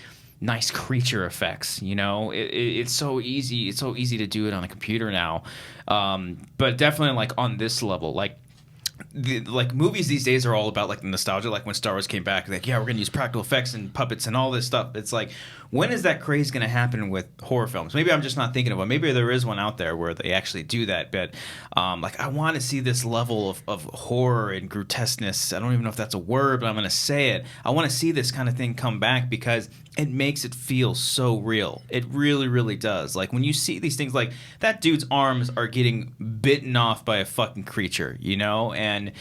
[SPEAKER 3] nice creature effects. You know, it's so easy. It's so easy to do it on a computer now. But definitely like on this level, like movies these days are all about like the nostalgia. Like when Star Wars came back, like, yeah, we're gonna use practical effects and puppets and all this stuff. It's like, when is that craze gonna happen with horror films? Maybe I'm just not thinking of one. Maybe there is one out there where they actually do that. But like, I want to see this level of horror and grotesqueness. I don't even know if that's a word, but I'm gonna say it. I want to see this kind of thing come back because it makes it feel so real. It really, really does. Like when you see these things, like that dude's arms are getting bitten off by a fucking creature, you know? And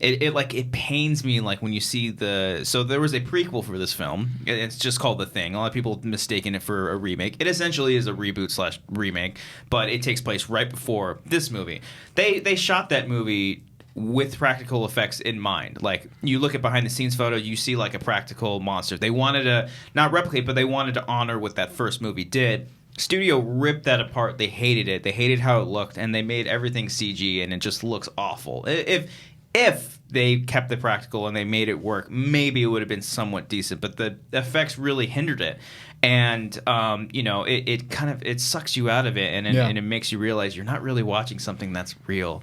[SPEAKER 3] it pains me, like when you see so there was a prequel for this film. It's just called The Thing. A lot of people mistaken it for a remake. It essentially is a reboot / remake, but it takes place right before this movie. They shot that movie with practical effects in mind. Like you look at behind the scenes photo, you see like a practical monster. They wanted to not replicate, but they wanted to honor what that first movie did. studio ripped that apart. They hated it. They hated how it looked, and they made everything CG, and it just looks awful. If they kept the practical and they made it work, maybe it would have been somewhat decent. But the effects really hindered it, and it kind of sucks you out of it, and it makes you realize you're not really watching something that's real.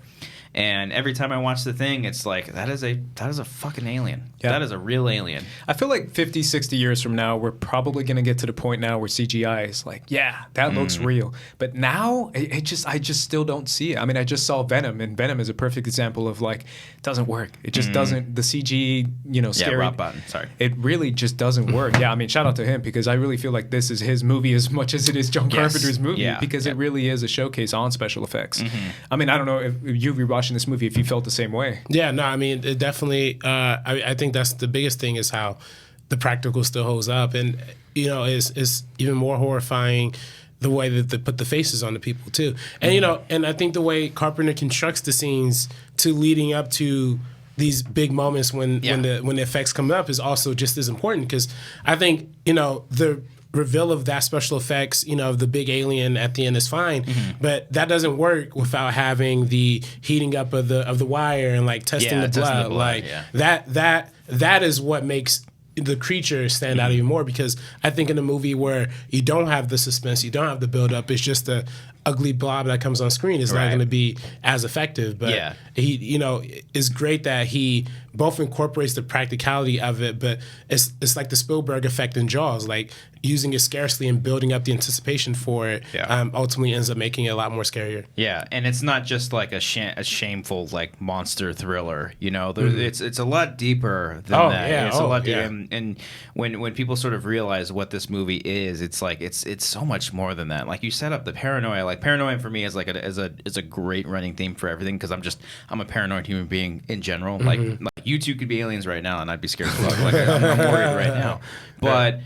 [SPEAKER 3] And every time I watch the thing, it's like, that is a fucking alien. Yeah. That is a real alien.
[SPEAKER 1] I feel like 50, 60 years from now, we're probably going to get to the point now where CGI is like, yeah, that looks real. But now, I just still don't see it. I mean, I just saw Venom, and Venom is a perfect example of like, it doesn't work. It just doesn't, the CG, scary.
[SPEAKER 3] Yeah, Rob Botton, sorry.
[SPEAKER 1] It really just doesn't work. Yeah, I mean, shout out to him, because I really feel like this is his movie as much as it is John Carpenter's movie, because it really is a showcase on special effects. I mean, I don't know if you rewatching this movie, if you felt the same way.
[SPEAKER 2] Yeah, no, I mean, it definitely, I think that's the biggest thing, is how the practical still holds up. And, is even more horrifying the way that they put the faces on the people, too. And, and I think the way Carpenter constructs the scenes to leading up to these big moments when the effects come up is also just as important, because I think, the reveal of that special effects, of the big alien at the end is fine, but that doesn't work without having the heating up of the wire and like testing the blood. Like that is what makes the creature stand out even more, because I think in a movie where you don't have the suspense, you don't have the build up, it's just a ugly blob that comes on screen, is not going to be as effective. But he, it's great that he both incorporates the practicality of it, but it's like the Spielberg effect in Jaws, like using it scarcely and building up the anticipation for it. Ultimately ends up making it a lot more scarier.
[SPEAKER 3] Yeah, and it's not just like a shameful like monster thriller. It's a lot deeper than that.
[SPEAKER 2] Yeah.
[SPEAKER 3] It's a lot deeper. And when people sort of realize what this movie is, it's like it's so much more than that. Like you set up the paranoia. Like paranoia for me is like is a great running theme for everything, because I'm a paranoid human being in general. Like you two could be aliens right now, and I'd be scared as fuck. Like I'm worried right now. But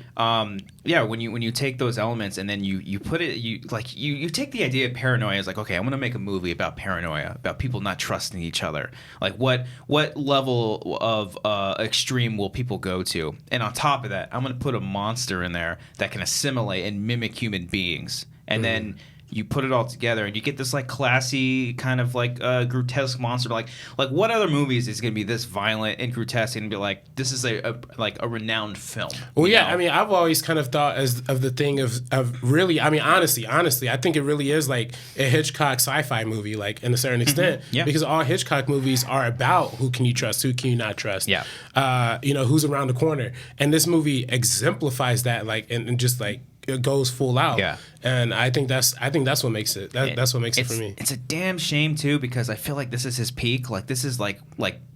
[SPEAKER 3] when you take those elements and then you put it, you take the idea of paranoia as like, okay, I'm gonna make a movie about paranoia, about people not trusting each other. Like what level of extreme will people go to? And on top of that, I'm gonna put a monster in there that can assimilate and mimic human beings, and then you put it all together and you get this like classy kind of like grotesque monster. Like what other movies is going to be this violent and grotesque and be like, this is a renowned film?
[SPEAKER 2] Well, yeah, I mean, I've always kind of thought of the thing of really, I mean, honestly, I think it really is like a Hitchcock sci-fi movie, like in a certain extent, because all Hitchcock movies are about who can you trust, who can you not trust, who's around the corner, and this movie exemplifies that, like, and just like it goes full out. Yeah. And I think that's what makes it. That's what makes it for me.
[SPEAKER 3] It's a damn shame too, because I feel like this is his peak. Like this is like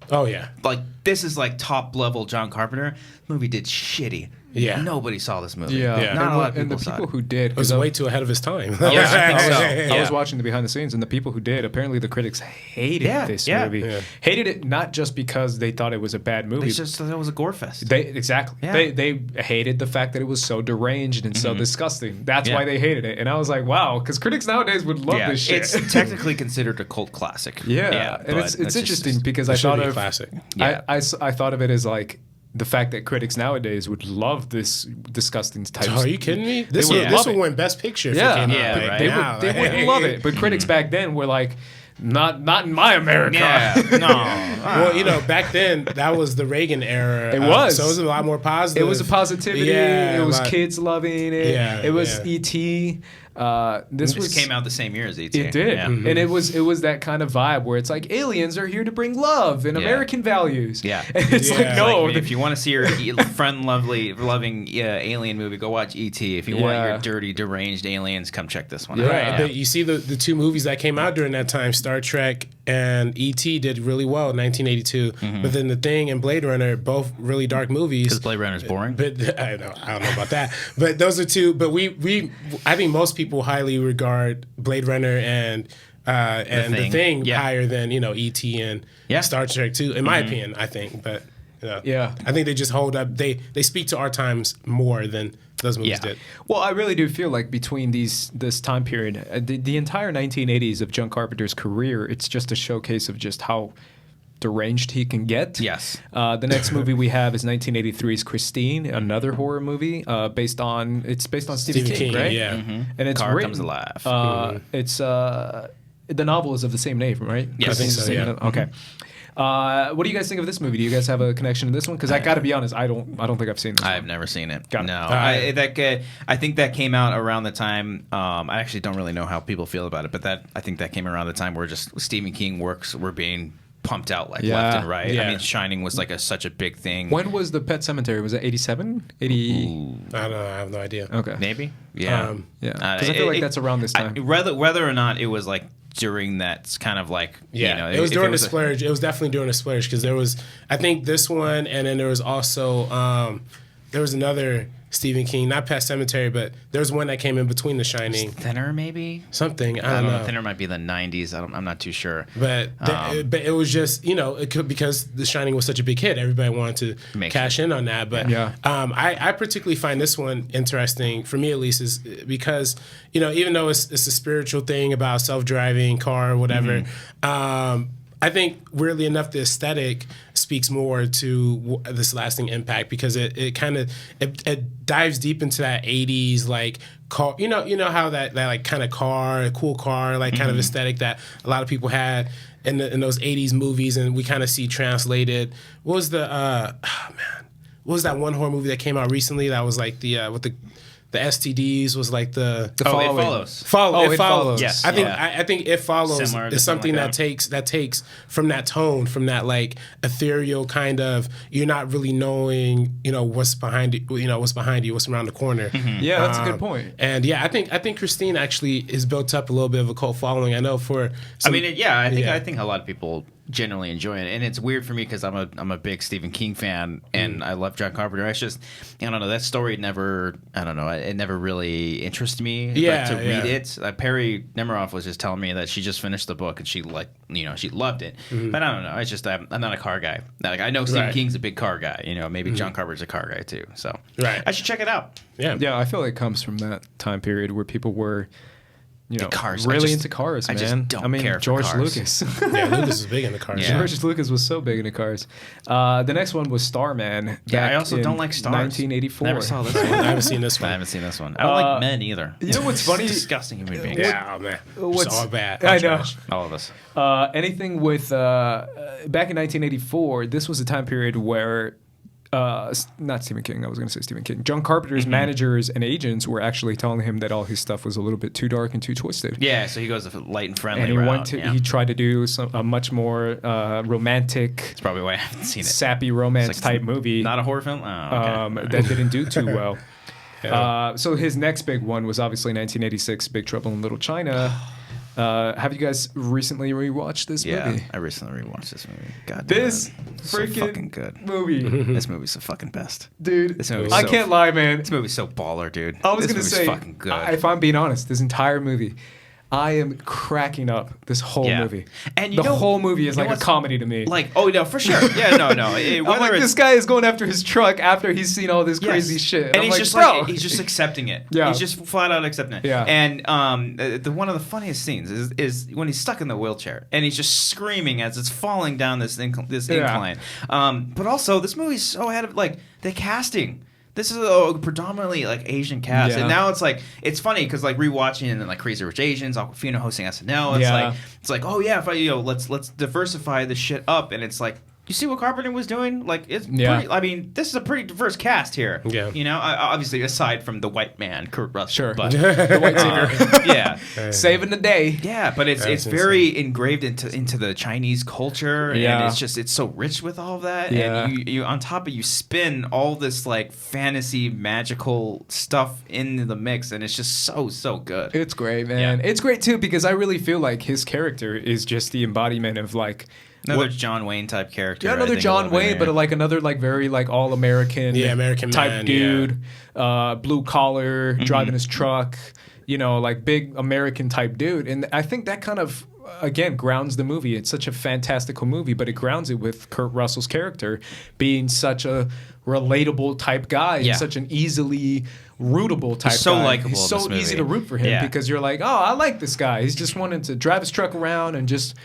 [SPEAKER 2] oh yeah.
[SPEAKER 3] Like this is like top level John Carpenter. The movie did shitty.
[SPEAKER 2] Yeah.
[SPEAKER 3] Nobody saw this movie.
[SPEAKER 1] Yeah.
[SPEAKER 3] Not a lot of people
[SPEAKER 1] and the
[SPEAKER 3] saw
[SPEAKER 1] people
[SPEAKER 3] it.
[SPEAKER 1] who did,
[SPEAKER 2] it was way too ahead of his time.
[SPEAKER 1] I was watching the behind the scenes, and the people who did, apparently the critics hated this movie. Yeah. Hated it not just because they thought it was a bad movie.
[SPEAKER 3] They just thought it was a gore fest.
[SPEAKER 1] Exactly. Yeah. They hated the fact that it was so deranged and so disgusting. That's why they hated it. And I was like, wow, because critics nowadays would love this shit.
[SPEAKER 3] It's technically considered a cult classic.
[SPEAKER 1] Yeah. And it's interesting because I thought of
[SPEAKER 2] classic.
[SPEAKER 1] I thought of it as like the fact that critics nowadays would love this disgusting type.
[SPEAKER 2] Are you kidding me? This would win Best Picture. If it came out
[SPEAKER 1] they would love it. But critics back then were like, not in my America.
[SPEAKER 3] Yeah, no.
[SPEAKER 2] Well, back then that was the Reagan era.
[SPEAKER 1] It was.
[SPEAKER 2] So it was a lot more positive.
[SPEAKER 1] It was a positivity. Yeah, it was kids loving it.
[SPEAKER 2] Yeah,
[SPEAKER 1] it was E.T. This
[SPEAKER 3] came out the same year as E.T.
[SPEAKER 1] It did, and it was that kind yeah, where it's like aliens are here to bring love and American values.
[SPEAKER 3] Yeah,
[SPEAKER 1] and it's like no.
[SPEAKER 3] Like, if you want to see your loving alien movie, go watch E.T. If you want your dirty, deranged aliens, come check this one out.
[SPEAKER 2] Right, but you see the two movies that came out during that time, Star Trek and E.T. did really well in 1982. But then The Thing and Blade Runner, both really dark movies.
[SPEAKER 3] Because Blade Runner's boring.
[SPEAKER 2] But I don't know about that. But those are two. But I think most people highly regard Blade Runner and The Thing higher than E.T. and Star Trek too, in my opinion. I think, but I think they just hold up. They speak to our times more than those movies did.
[SPEAKER 1] Well, I really do feel like between this time period, the entire 1980s of John Carpenter's career, it's just a showcase of just how deranged he can get.
[SPEAKER 3] Yes.
[SPEAKER 1] The next movie we have is 1983's Christine, another horror movie based on Stephen King, right?
[SPEAKER 2] Yeah.
[SPEAKER 1] And it's
[SPEAKER 3] Car
[SPEAKER 1] written,
[SPEAKER 3] comes alive.
[SPEAKER 1] It's the novel is of the same name, right?
[SPEAKER 3] Yes. I think
[SPEAKER 2] so, yeah.
[SPEAKER 1] Okay. What do you guys think of this movie? Do you guys have a connection to this one? Because I got to be honest, I don't think I've seen this.
[SPEAKER 3] I've never seen it.
[SPEAKER 1] Got it.
[SPEAKER 3] No, I think that came out around the time. I actually don't really know how people feel about it, but I think that came around the time where just Stephen King works were being pumped out left and right.
[SPEAKER 2] Yeah.
[SPEAKER 3] I mean, Shining was like such a big thing.
[SPEAKER 1] When was the Pet Cemetery? Was it 87? 80?
[SPEAKER 2] I don't know. I have no idea.
[SPEAKER 1] Okay.
[SPEAKER 3] Maybe. Yeah.
[SPEAKER 1] Yeah. Because I feel like that's around this time.
[SPEAKER 3] Whether or not it was like during that kind of like
[SPEAKER 2] it was during the splurge. It was definitely during the splurge because there was, I think, this one, and then there was also there was another Stephen King, not Pet Cemetery, but there was one that came in between The Shining.
[SPEAKER 3] Thinner, maybe
[SPEAKER 2] something. I don't know.
[SPEAKER 3] Thinner might be the 90s. I'm not too sure.
[SPEAKER 2] But it was just it could, because The Shining was such a big hit, everybody wanted to cash in on that. But I particularly find this one interesting, for me at least, is because even though it's a spiritual thing about self-driving car or whatever. I think, weirdly enough, the aesthetic speaks more to this lasting impact because it kind of it dives deep into that 80s like car. You know how that like kind of car, a cool car, like kind of aesthetic that a lot of people had in those 80s movies, and we kind of see translated. What was the what was that one horror movie that came out recently that was like the with the STDs was like the
[SPEAKER 3] It Follows.
[SPEAKER 2] It Follows.
[SPEAKER 3] Yes.
[SPEAKER 2] I think It Follows
[SPEAKER 3] Similar
[SPEAKER 2] is something
[SPEAKER 3] like
[SPEAKER 2] that takes from that tone, from that like ethereal kind of, you're not really knowing, what's behind you, what's around the corner.
[SPEAKER 1] Yeah, that's a good point.
[SPEAKER 2] And yeah, I think Christine actually is built up a little bit of a cult following. I know for
[SPEAKER 3] I think a lot of people generally enjoy it, and it's weird for me because I'm a big Stephen King fan, and I love John Carpenter. It's just, I don't know, that story it never really interested me. To read it. Perry Nemiroff was just telling me that she just finished the book and she she loved it, but I don't know. It's just I'm not a car guy. Like, I know Stephen King's a big car guy. Maybe John Carpenter's a car guy too. So I should check it out.
[SPEAKER 1] Yeah, I feel like it comes from that time period where people were
[SPEAKER 3] cars.
[SPEAKER 1] Really into cars, man.
[SPEAKER 3] I just don't care for
[SPEAKER 1] George
[SPEAKER 3] cars.
[SPEAKER 1] Lucas.
[SPEAKER 2] Lucas is big into cars.
[SPEAKER 1] Yeah. George Lucas was so big into cars. The next one was Starman.
[SPEAKER 3] Yeah, I also don't like stars.
[SPEAKER 1] 1984.
[SPEAKER 3] Never saw this one.
[SPEAKER 2] I haven't seen this one.
[SPEAKER 3] I haven't seen this one. I don't like men either.
[SPEAKER 1] You know what's funny?
[SPEAKER 3] Disgusting human beings.
[SPEAKER 2] Yeah, oh, man. It's all bad.
[SPEAKER 1] I know.
[SPEAKER 3] All of us.
[SPEAKER 1] Anything with back in 1984, this was a time period where not Stephen King. I was going to say Stephen King. John Carpenter's managers and agents were actually telling him that all his stuff was a little bit too dark and too twisted.
[SPEAKER 3] Yeah, so he goes a light and friendly
[SPEAKER 1] and he
[SPEAKER 3] route.
[SPEAKER 1] He tried to do a much more romantic.
[SPEAKER 3] That's probably why I haven't seen it.
[SPEAKER 1] Sappy romance type movie.
[SPEAKER 3] Not a horror film. Oh, okay.
[SPEAKER 1] That didn't do too well. So his next big one was obviously 1986, Big Trouble in Little China. Have you guys recently rewatched this movie?
[SPEAKER 3] Yeah, I recently rewatched this movie. God,
[SPEAKER 1] this
[SPEAKER 3] freaking so fucking good
[SPEAKER 1] movie.
[SPEAKER 3] This movie's the fucking best,
[SPEAKER 1] dude.
[SPEAKER 3] This movie's
[SPEAKER 1] I can't lie, man.
[SPEAKER 3] This movie's so baller, dude.
[SPEAKER 1] I was
[SPEAKER 3] gonna
[SPEAKER 1] say,
[SPEAKER 3] fucking good.
[SPEAKER 1] If I'm being honest, this entire movie, I am cracking up this whole movie. And the whole movie is like a comedy to me.
[SPEAKER 3] Like, oh no, for sure. Yeah, no.
[SPEAKER 1] I'm like, this guy is going after his truck after he's seen all this crazy shit.
[SPEAKER 3] And he's like, he's just accepting it.
[SPEAKER 1] Yeah.
[SPEAKER 3] He's just flat out accepting it.
[SPEAKER 1] Yeah.
[SPEAKER 3] And one of the funniest scenes is when he's stuck in the wheelchair and he's just screaming as it's falling down this incline. But also, this movie's so ahead of the casting. This is a predominantly Asian cast, and now it's funny because rewatching it and Crazy Rich Asians, Awkwafina hosting SNL. It's like oh yeah, if let's diversify this shit up, and it's like. You see what Carpenter was doing? Pretty, I mean, this is a pretty diverse cast here.
[SPEAKER 2] Yeah.
[SPEAKER 3] Obviously, aside from the white man, Kurt Russell.
[SPEAKER 1] Sure.
[SPEAKER 3] But,
[SPEAKER 1] the white savior.
[SPEAKER 3] Yeah.
[SPEAKER 1] Saving the day.
[SPEAKER 3] Yeah, but it's very engraved into the Chinese culture.
[SPEAKER 1] Yeah.
[SPEAKER 3] And it's so rich with all of that.
[SPEAKER 1] Yeah.
[SPEAKER 3] And you on top of you spin all this fantasy, magical stuff into the mix. And it's just so good.
[SPEAKER 1] It's great, man.
[SPEAKER 3] Yeah.
[SPEAKER 1] It's great, too, because I really feel like his character is just the embodiment of
[SPEAKER 3] another John Wayne type character.
[SPEAKER 1] Yeah, another John Wayne, but another very all American,
[SPEAKER 2] American
[SPEAKER 1] type
[SPEAKER 2] man,
[SPEAKER 1] dude, blue collar, driving his truck, big American type dude. And I think that kind of again grounds the movie. It's such a fantastical movie, but it grounds it with Kurt Russell's character being such a relatable type guy and such an easily rootable type
[SPEAKER 3] He's so
[SPEAKER 1] guy.
[SPEAKER 3] likable.
[SPEAKER 1] He's so easy to root for him because you're like, oh, I like this guy. He's just wanting to drive his truck around and just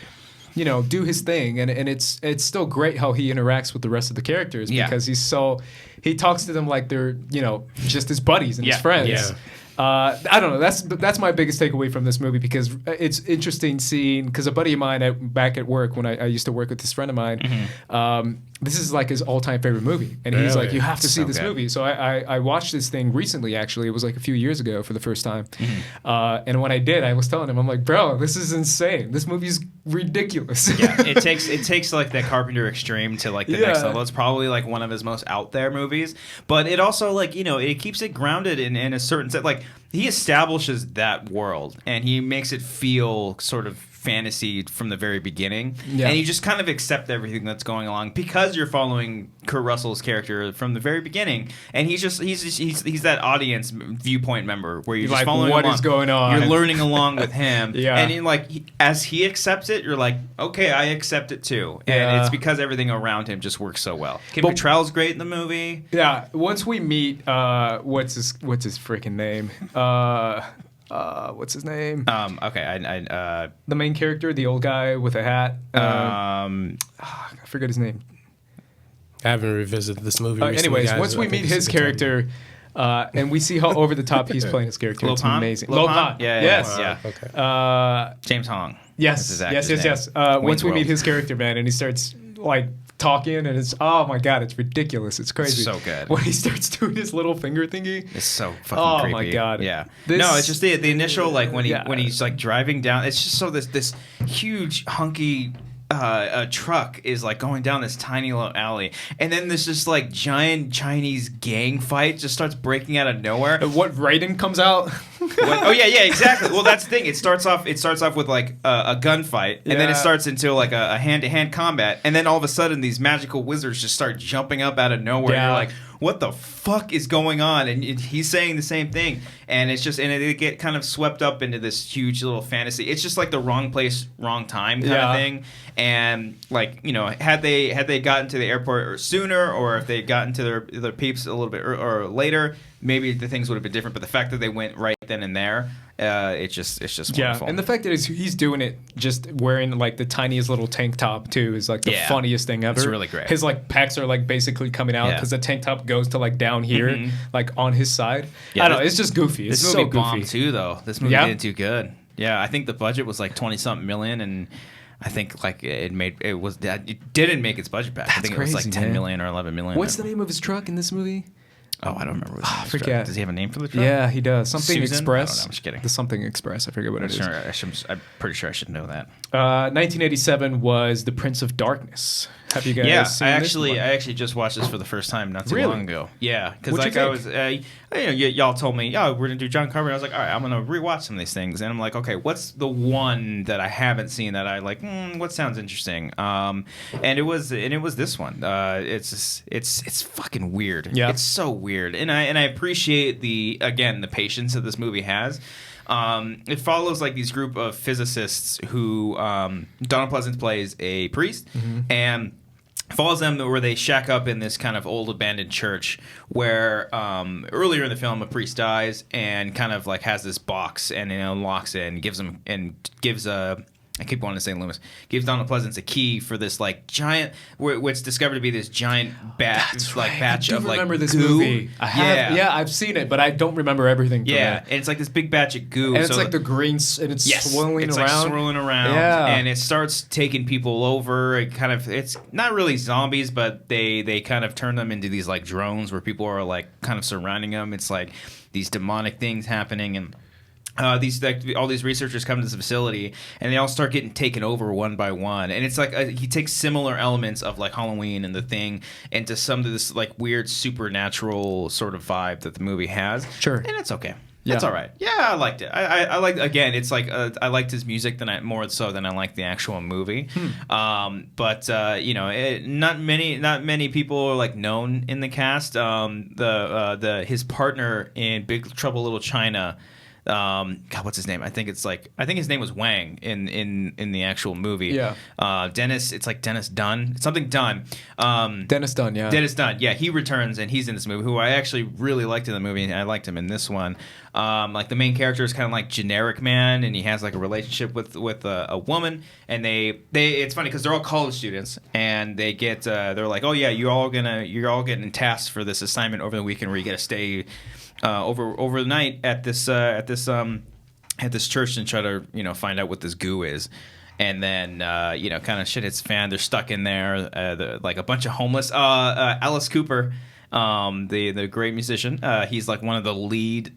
[SPEAKER 1] do his thing, and it's still great how he interacts with the rest of the characters because he talks to them like they're just his buddies and his friends.
[SPEAKER 2] Yeah.
[SPEAKER 1] I don't know. That's my biggest takeaway from this movie because it's interesting seeing because a buddy of mine back at work when I used to work with this friend of mine. This is like his all-time favorite movie, and he's like, "You have to see this movie." So I watched this thing recently. Actually, it was like a few years ago for the first time. And when I did, I was telling him, "I'm like, bro, this is insane. This movie's ridiculous."
[SPEAKER 3] Yeah, it takes like that Carpenter extreme to like the next level. It's probably like one of his most out there movies, but it also like it keeps it grounded in a certain set. Like he establishes that world and he makes it feel sort of fantasy from the very beginning, and you just kind of accept everything that's going along because you're following Kurt Russell's character from the very beginning, and he's that audience viewpoint member where you're just
[SPEAKER 1] like,
[SPEAKER 3] following
[SPEAKER 1] what
[SPEAKER 3] along.
[SPEAKER 1] is going on?
[SPEAKER 3] You're learning along with him,
[SPEAKER 1] and
[SPEAKER 3] as he accepts it, you're like, okay, I accept it too, and it's because everything around him just works so well. Kim Cattrall's great in the movie.
[SPEAKER 1] Yeah, once we meet, what's his freaking name? What's his name?
[SPEAKER 3] Okay,
[SPEAKER 1] the main character, the old guy with a hat. I forget his name.
[SPEAKER 2] I haven't revisited this movie recently,
[SPEAKER 1] anyways,
[SPEAKER 2] guys,
[SPEAKER 1] once we meet his character, and we see how over the top he's playing his character, it's amazing.
[SPEAKER 3] Lopan?
[SPEAKER 1] Yes.
[SPEAKER 3] Okay. James Hong.
[SPEAKER 1] Yes. Once we meet his character, man, and he starts like talking, and it's oh my god, it's ridiculous. It's crazy.
[SPEAKER 3] It's so good.
[SPEAKER 1] When he starts doing his little finger thingy.
[SPEAKER 3] It's so fucking creepy.
[SPEAKER 1] Oh my god.
[SPEAKER 3] Yeah. No, it's just the initial like when he's like driving down. It's just so this huge hunky truck is like going down this tiny little alley, and then this just like giant Chinese gang fight just starts breaking out of nowhere.
[SPEAKER 1] What Raiden comes out?
[SPEAKER 3] Oh yeah, exactly. Well, that's the thing. It starts off with like a gunfight, and then it starts into like a hand-to-hand combat, and then all of a sudden these magical wizards just start jumping up out of nowhere. And you're like, what the fuck is going on? And he's saying the same thing, and it's just it get kind of swept up into this huge little fantasy. It's just like the wrong place, wrong time kind of thing. And like had they gotten to the airport sooner, or if they had gotten to their peeps a little bit or later, maybe the things would have been different. But the fact that they went right then and there, it's just wonderful.
[SPEAKER 1] And the fact that he's doing it just wearing like the tiniest little tank top too is like the funniest thing ever.
[SPEAKER 3] It's really great.
[SPEAKER 1] His like pecs are like basically coming out because the tank top goes to like down here, like on his side. I don't know. It's just goofy. It's
[SPEAKER 3] this
[SPEAKER 1] so
[SPEAKER 3] movie
[SPEAKER 1] goofy
[SPEAKER 3] bombed too, though. This movie didn't do good. Yeah, I think the budget was like 20-something million, and I think like it didn't make its budget back. I think
[SPEAKER 1] crazy,
[SPEAKER 3] it was like 10 million or 11 million.
[SPEAKER 1] What's the name of his truck in this movie?
[SPEAKER 3] Oh, I don't remember.
[SPEAKER 1] I forget.
[SPEAKER 3] Does he have a name for the truck?
[SPEAKER 1] Yeah, he does. Something
[SPEAKER 3] Susan?
[SPEAKER 1] Express.
[SPEAKER 3] I don't know, I'm just kidding.
[SPEAKER 1] The Something Express. I forget what it is.
[SPEAKER 3] I'm pretty sure I should know that.
[SPEAKER 1] 1987 was The Prince of Darkness. Have you guys seen this one?
[SPEAKER 3] I actually just watched this for the first time not too long ago. Yeah, because
[SPEAKER 1] What'd you think?
[SPEAKER 3] y'all told me, we're gonna do John Carpenter. I was like, all right, I'm gonna rewatch some of these things, and I'm like, okay, what's the one that I haven't seen that I like? What sounds interesting? And it was this one. It's fucking weird.
[SPEAKER 1] Yeah,
[SPEAKER 3] it's so weird, and I appreciate the patience that this movie has. It follows like these group of physicists who Donald Pleasance plays a priest, and follows them where they shack up in this kind of old abandoned church where earlier in the film a priest dies and kind of like has this box and unlocks it and gives I keep wanting to say Loomis. Gives Donald Pleasance a key for this like giant, what's discovered to be this giant batch of like
[SPEAKER 1] I remember this
[SPEAKER 3] goo.
[SPEAKER 1] movie. I've seen it, but I don't remember everything. From it.
[SPEAKER 3] And it's like this big batch of goo,
[SPEAKER 1] and it's like the green, and it's swirling
[SPEAKER 3] it's
[SPEAKER 1] around.
[SPEAKER 3] Like swirling around, and it starts taking people over. It's not really zombies, but they kind of turn them into these like drones where people are like kind of surrounding them. It's like these demonic things happening and. All these researchers come to this facility and they all start getting taken over one by one, and it's like he takes similar elements of like Halloween and The Thing into some of this like weird supernatural sort of vibe that the movie has.
[SPEAKER 1] Sure,
[SPEAKER 3] and it's okay. That's all right. Yeah, I liked it. I liked again. It's like I liked his music more so than I liked the actual movie. But not many people are like known in the cast. His partner in Big Trouble Little China. God, what's his name? I think his name was Wang in the actual movie.
[SPEAKER 1] Yeah.
[SPEAKER 3] Dennis. It's like Dennis Dunn. Something Dunn.
[SPEAKER 1] Dennis Dunn. Yeah.
[SPEAKER 3] Dennis Dunn. Yeah, he returns and he's in this movie. Who I actually really liked in the movie. And I liked him in this one. Like the main character is kind of like generic man, and he has like a relationship with a woman. And they it's funny because they're all college students, and they get they're like, oh yeah, you're all getting tasked for this assignment over the weekend where you get to stay over the night at this church and try to find out what this goo is. And then kind of shit hits the fan. They're stuck in there, like a bunch of homeless. Alice Cooper, the great musician. He's like one of the lead.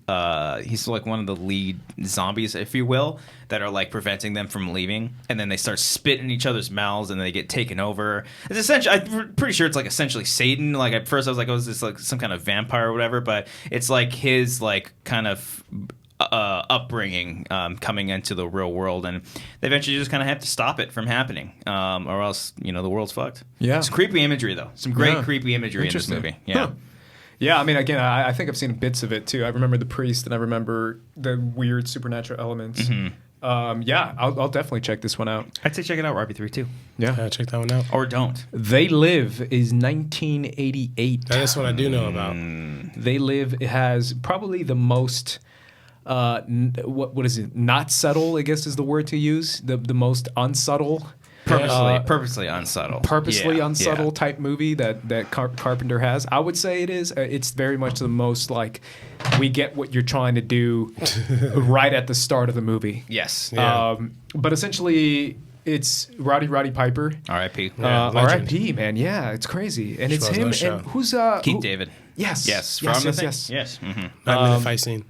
[SPEAKER 3] He's like one of the lead zombies, if you will, that are like preventing them from leaving. And then they start spitting in each other's mouths, and they get taken over. It's essentially, I'm pretty sure it's like essentially Satan. Like at first I was like, oh, is this like some kind of vampire or whatever? But it's like his like kind of upbringing coming into the real world, and they eventually just kind of have to stop it from happening, or else the world's fucked.
[SPEAKER 1] Yeah,
[SPEAKER 3] some creepy imagery though. Some great creepy imagery in this movie. Yeah.
[SPEAKER 1] Huh. Yeah, I mean, again, I think I've seen bits of it too. I remember the priest, and I remember the weird supernatural elements.
[SPEAKER 3] Mm-hmm.
[SPEAKER 1] Yeah, I'll definitely check this one out.
[SPEAKER 3] I'd say check it out, RB3 too.
[SPEAKER 2] Yeah, check that one out.
[SPEAKER 3] Or don't.
[SPEAKER 1] They Live is 1988.
[SPEAKER 2] That's what I do know about.
[SPEAKER 1] They Live has probably the most what is it? Not subtle, I guess is the word to use. The most unsubtle.
[SPEAKER 3] Purposely unsubtle.
[SPEAKER 1] Purposely unsubtle type movie that Carpenter has. I would say it is. It's very much the most like we get what you're trying to do right at the start of the movie.
[SPEAKER 3] Yes.
[SPEAKER 2] Yeah.
[SPEAKER 1] But essentially, it's Roddy Piper.
[SPEAKER 3] R.I.P.
[SPEAKER 1] R.I.P. Man. Yeah, it's crazy, and it's him and who's
[SPEAKER 3] Keith David.
[SPEAKER 1] Yes.
[SPEAKER 3] Yes.
[SPEAKER 1] Yes.
[SPEAKER 3] From
[SPEAKER 1] Yes.
[SPEAKER 3] Yes. Mm-hmm.
[SPEAKER 2] The fight scene.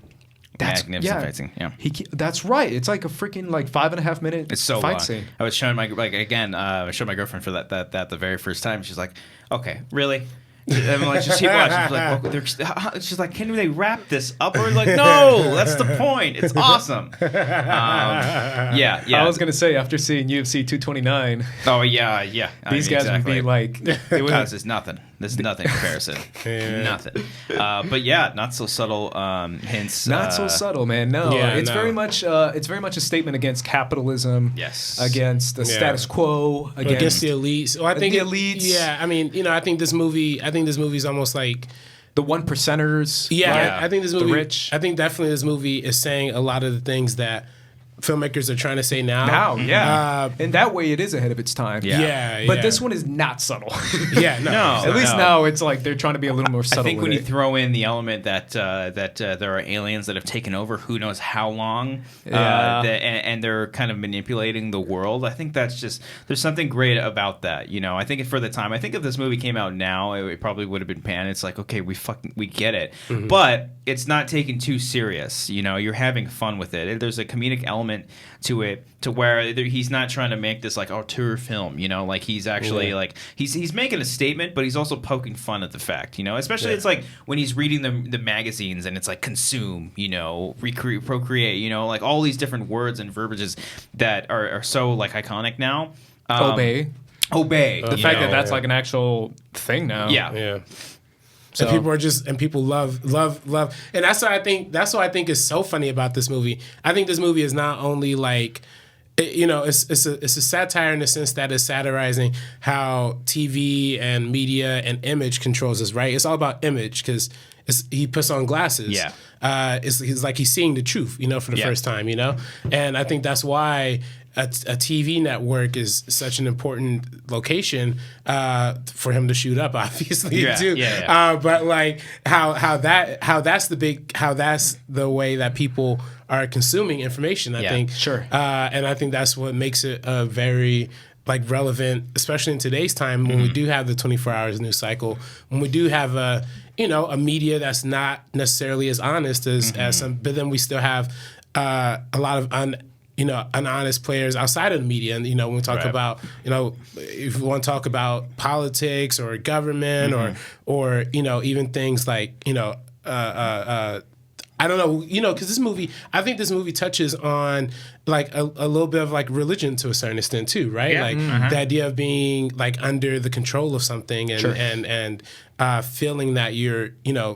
[SPEAKER 3] Magnificent fight scene. Yeah.
[SPEAKER 1] That's right. It's like a freaking 5.5 minute
[SPEAKER 3] it's so
[SPEAKER 1] fight
[SPEAKER 3] long.
[SPEAKER 1] scene.
[SPEAKER 3] I was showing I showed my girlfriend for that the very first time. She's like, okay, really? I'm like, just keep watching. She's like, she's like, can they wrap this up? We're like, no, that's the point. It's awesome. Yeah.
[SPEAKER 1] I was gonna say after seeing UFC 229.
[SPEAKER 3] Oh yeah.
[SPEAKER 1] These guys would be like,
[SPEAKER 3] because it's nothing. There's nothing comparison. Nothing. But yeah, not so subtle hints.
[SPEAKER 1] Not so subtle, man. No, it's very much a statement against capitalism.
[SPEAKER 3] Yes.
[SPEAKER 1] Against the status quo.
[SPEAKER 2] Against the elites. Well, I think
[SPEAKER 1] the elites.
[SPEAKER 2] Yeah, I mean, I think this movie is almost like
[SPEAKER 1] the one percenters.
[SPEAKER 2] Yeah,
[SPEAKER 1] right?
[SPEAKER 2] I think this movie.
[SPEAKER 1] The rich.
[SPEAKER 2] I think definitely this movie is saying a lot of the things that filmmakers are trying to say now.
[SPEAKER 1] In that way, it is ahead of its time. But this one is not subtle. At least now it's like they're trying to be a little more subtle.
[SPEAKER 3] I think when you throw in the element that there are aliens that have taken over, who knows how long, and they're kind of manipulating the world. I think that's just there's something great about that. I think for the time, I think if this movie came out now, it probably would have been panned. It's like, okay, we get it, but it's not taken too serious. You're having fun with it. There's a comedic element to it, to where he's not trying to make this like auteur film, like he's actually like he's making a statement, but he's also poking fun at the fact, especially it's like when he's reading the magazines and it's like consume, recreate, procreate, like all these different words and verbiages that are so like iconic now.
[SPEAKER 1] Obey. The fact that that's like an actual thing now.
[SPEAKER 2] Yeah. So. And people love, and that's what I think is so funny about this movie. I think this movie is not only like, it's a satire in the sense that it's satirizing how TV and media and image controls us, right? It's all about image because he puts on glasses. Yeah, it's like he's seeing the truth, for the first time, and I think that's why a TV network is such an important location for him to shoot up, obviously too. But like how that's the way that people are consuming information. I think and I think that's what makes it a very like relevant, especially in today's time when we do have the 24 hours news cycle, when we do have a media that's not necessarily as honest as some, but then we still have a lot of honest players outside of the media. And, when we talk about, if we want to talk about politics or government or even things like, I don't know, because I think this movie touches on like a little bit of like religion to a certain extent too, right? The idea of being like under the control of something and feeling that you're,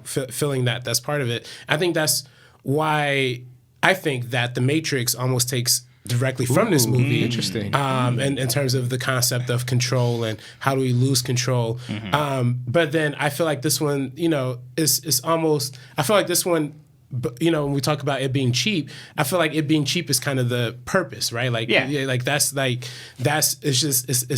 [SPEAKER 2] feeling that that's part of it. I think that's why I think that The Matrix almost takes directly from this movie.
[SPEAKER 1] Interesting.
[SPEAKER 2] And in terms of the concept of control and how do we lose control. But then I feel like this one, is almost, I feel like this one, when we talk about it being cheap, I feel like it being cheap is kind of the purpose, right? Like, it's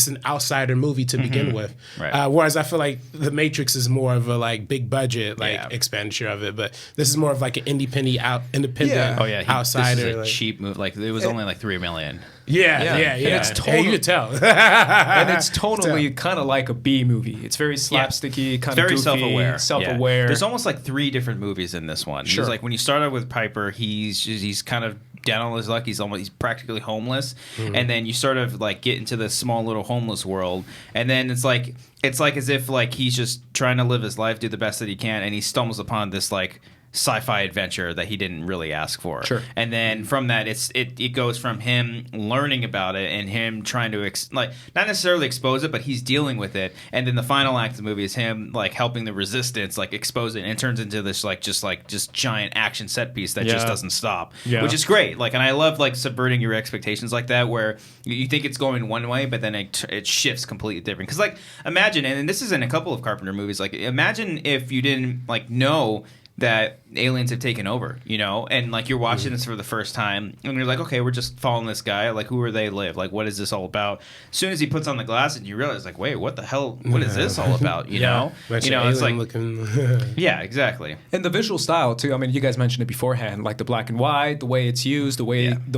[SPEAKER 2] an outsider movie to begin with.
[SPEAKER 3] Right.
[SPEAKER 2] Whereas I feel like The Matrix is more of a like big budget expenditure of it, but this is more of like an independent outsider.
[SPEAKER 3] This is a cheap movie. Like it was only like $3 million.
[SPEAKER 2] Yeah.
[SPEAKER 1] And it's
[SPEAKER 2] Hey, you could tell.
[SPEAKER 1] And it's tonally kind of like a B movie. It's very slapsticky, kind of
[SPEAKER 3] very
[SPEAKER 1] goofy, self-aware.
[SPEAKER 3] Yeah. There's almost like 3 different movies in this one.
[SPEAKER 1] Sure.
[SPEAKER 3] He's like when you start out with Piper, he's kind of down on his luck. He's practically homeless, and then you sort of like get into this small little homeless world, and then it's like as if like he's just trying to live his life, do the best that he can, and he stumbles upon this like sci-fi adventure that he didn't really ask for.
[SPEAKER 1] Sure.
[SPEAKER 3] And then from that, it goes from him learning about it and him trying to not necessarily expose it, but he's dealing with it. And then the final act of the movie is him like helping the resistance like expose it, and it turns into this just giant action set piece that just doesn't stop, which is great. Like, and I love like subverting your expectations like that, where you think it's going one way, but then it shifts completely different. Because like imagine, and this is in a couple of Carpenter movies, like imagine if you didn't like know that aliens have taken over, and like you're watching this for the first time and you're like, okay, we're just following this guy, like who are they live, like what is this all about? As soon as he puts on the glasses, you realize like, wait, what the hell, what is this all about? It's like
[SPEAKER 2] looking.
[SPEAKER 3] Yeah, exactly.
[SPEAKER 1] And the visual style too. I mean, you guys mentioned it beforehand, like the black and white, the way it's used, the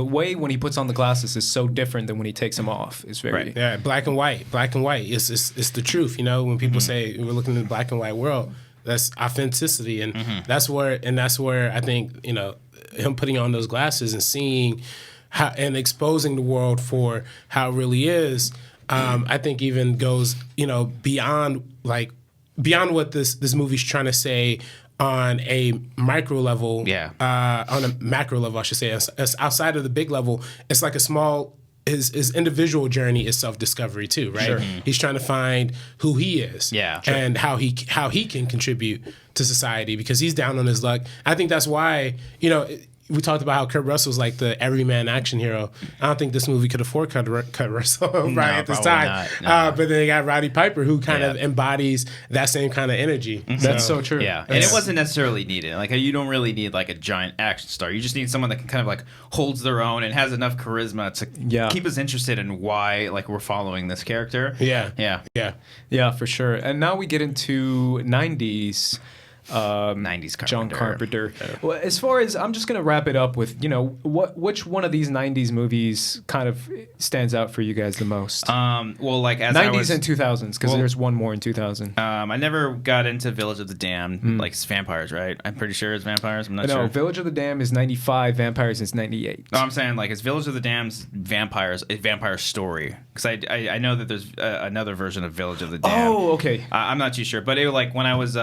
[SPEAKER 1] way when he puts on the glasses is so different than when he takes them off. It's very
[SPEAKER 2] Black and white. It's the truth. When people say we're looking in the black and white world, that's authenticity, and that's where I think him putting on those glasses and seeing how and exposing the world for how it really is. I think even goes beyond what this movie's trying to say on a micro level. On a macro level, I should say. As outside of the big level, it's like a small. His individual journey is self-discovery too, right?
[SPEAKER 1] Sure.
[SPEAKER 2] He's trying to find who he is, and how he can contribute to society, because he's down on his luck. I think that's why we talked about how Kurt Russell's like the everyman action hero. I don't think this movie could afford Kurt Russell at this time. But then they got Roddy Piper, who kind of embodies that same kind of energy.
[SPEAKER 1] That's so true.
[SPEAKER 3] Yeah, and it wasn't necessarily needed. Like you don't really need like a giant action star. You just need someone that can kind of like holds their own and has enough charisma to keep us interested in why like we're following this character.
[SPEAKER 1] Yeah, for sure. And now we get into 90s.
[SPEAKER 3] 90s Carpenter.
[SPEAKER 1] John Carpenter. Well, as far as I'm just gonna wrap it up with, which one of these 90s movies kind of stands out for you guys the most?
[SPEAKER 3] Well, like as
[SPEAKER 1] 90s and 2000s, because there's one more in 2000.
[SPEAKER 3] I never got into Village of the Damned. Like it's vampires, right? I'm pretty sure it's vampires. I'm not sure.
[SPEAKER 1] No, Village of the Damned is 95, Vampires is 98.
[SPEAKER 3] No, I'm saying like it's Village of the Damned's vampires, a vampire story. Because I know that there's another version of Village of the Damned.
[SPEAKER 1] Oh, okay.
[SPEAKER 3] I'm not too sure, but it like when I was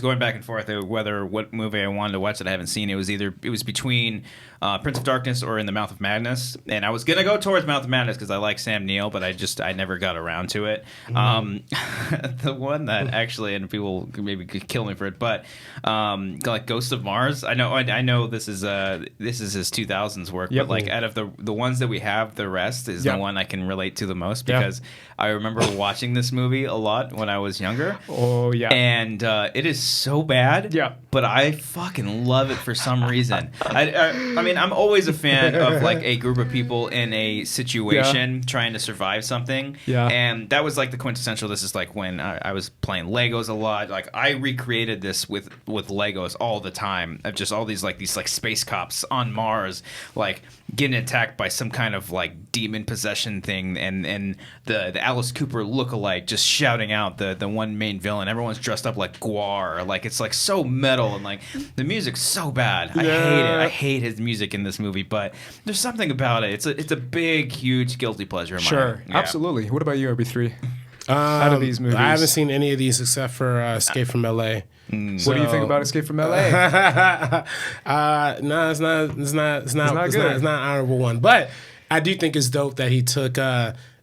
[SPEAKER 3] going back and forth whether what movie I wanted to watch that I haven't seen, it was between Prince of Darkness or In the Mouth of Madness, and I was gonna go towards Mouth of Madness because I like Sam Neill, but I never got around to it. The one that actually, and people maybe could kill me for it, but like Ghost of Mars, I know this is his 2000s work, but like out of the ones that we have, the rest is the one I can relate to the most, because I remember watching this movie a lot when I was younger.
[SPEAKER 1] Oh yeah,
[SPEAKER 3] and it is so bad.
[SPEAKER 1] Yeah,
[SPEAKER 3] but I fucking love it for some reason. I mean, I'm always a fan of like a group of people in a situation trying to survive something.
[SPEAKER 1] Yeah,
[SPEAKER 3] and that was like the quintessential. This is like when I was playing Legos a lot. Like I recreated this with Legos all the time. Of just all these space cops on Mars, like getting attacked by some kind of like demon possession thing, and the Alice Cooper lookalike just shouting out the one main villain. Everyone's dressed up like Gwar. Like it's like so metal, and like the music's so bad. I hate it. I hate his music in this movie, but there's something about it. It's a big, huge guilty pleasure of mine.
[SPEAKER 1] Sure, absolutely. What about you, RB3? Out of these movies,
[SPEAKER 2] I haven't seen any of these except for Escape from L.A.
[SPEAKER 1] What do you think about Escape from L.A.?
[SPEAKER 2] No, it's not good. It's not an honorable one, but I do think it's dope that he took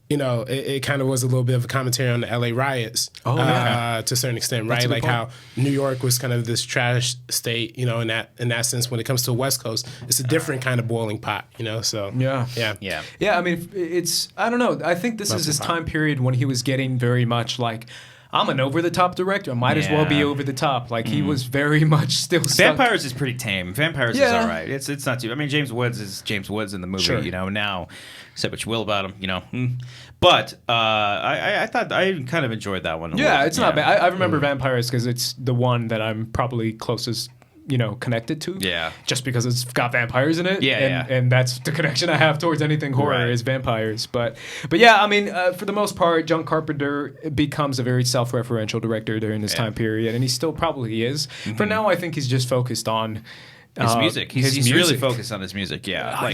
[SPEAKER 2] you know, it kind of was a little bit of a commentary on the LA riots to a certain extent, right? Like how New York was kind of this trash state, you know, in that sense. When it comes to the West Coast, it's a different kind of boiling pot, you know. So
[SPEAKER 1] Yeah. I mean, it's I don't know. I think this is his time period when he was getting very much like, I'm an over-the-top director. I might as well be over the top. Like he was very much still stuck.
[SPEAKER 3] Vampires is pretty tame. Vampires is all right. It's not too. I mean, James Woods is James Woods in the movie. You know, now say what you will about him. You know, but I thought I kind of enjoyed that one.
[SPEAKER 1] It's not bad. I remember Vampires because it's the one that I'm probably closest, you know, connected to.
[SPEAKER 3] Yeah.
[SPEAKER 1] Just because it's got vampires in it.
[SPEAKER 3] Yeah.
[SPEAKER 1] And that's the connection I have towards anything horror is vampires. But yeah, I mean, for the most part, John Carpenter becomes a very self-referential director during this time period, and he still probably is. For now, I think he's just focused on
[SPEAKER 3] his music. He's really focused on his music. Yeah.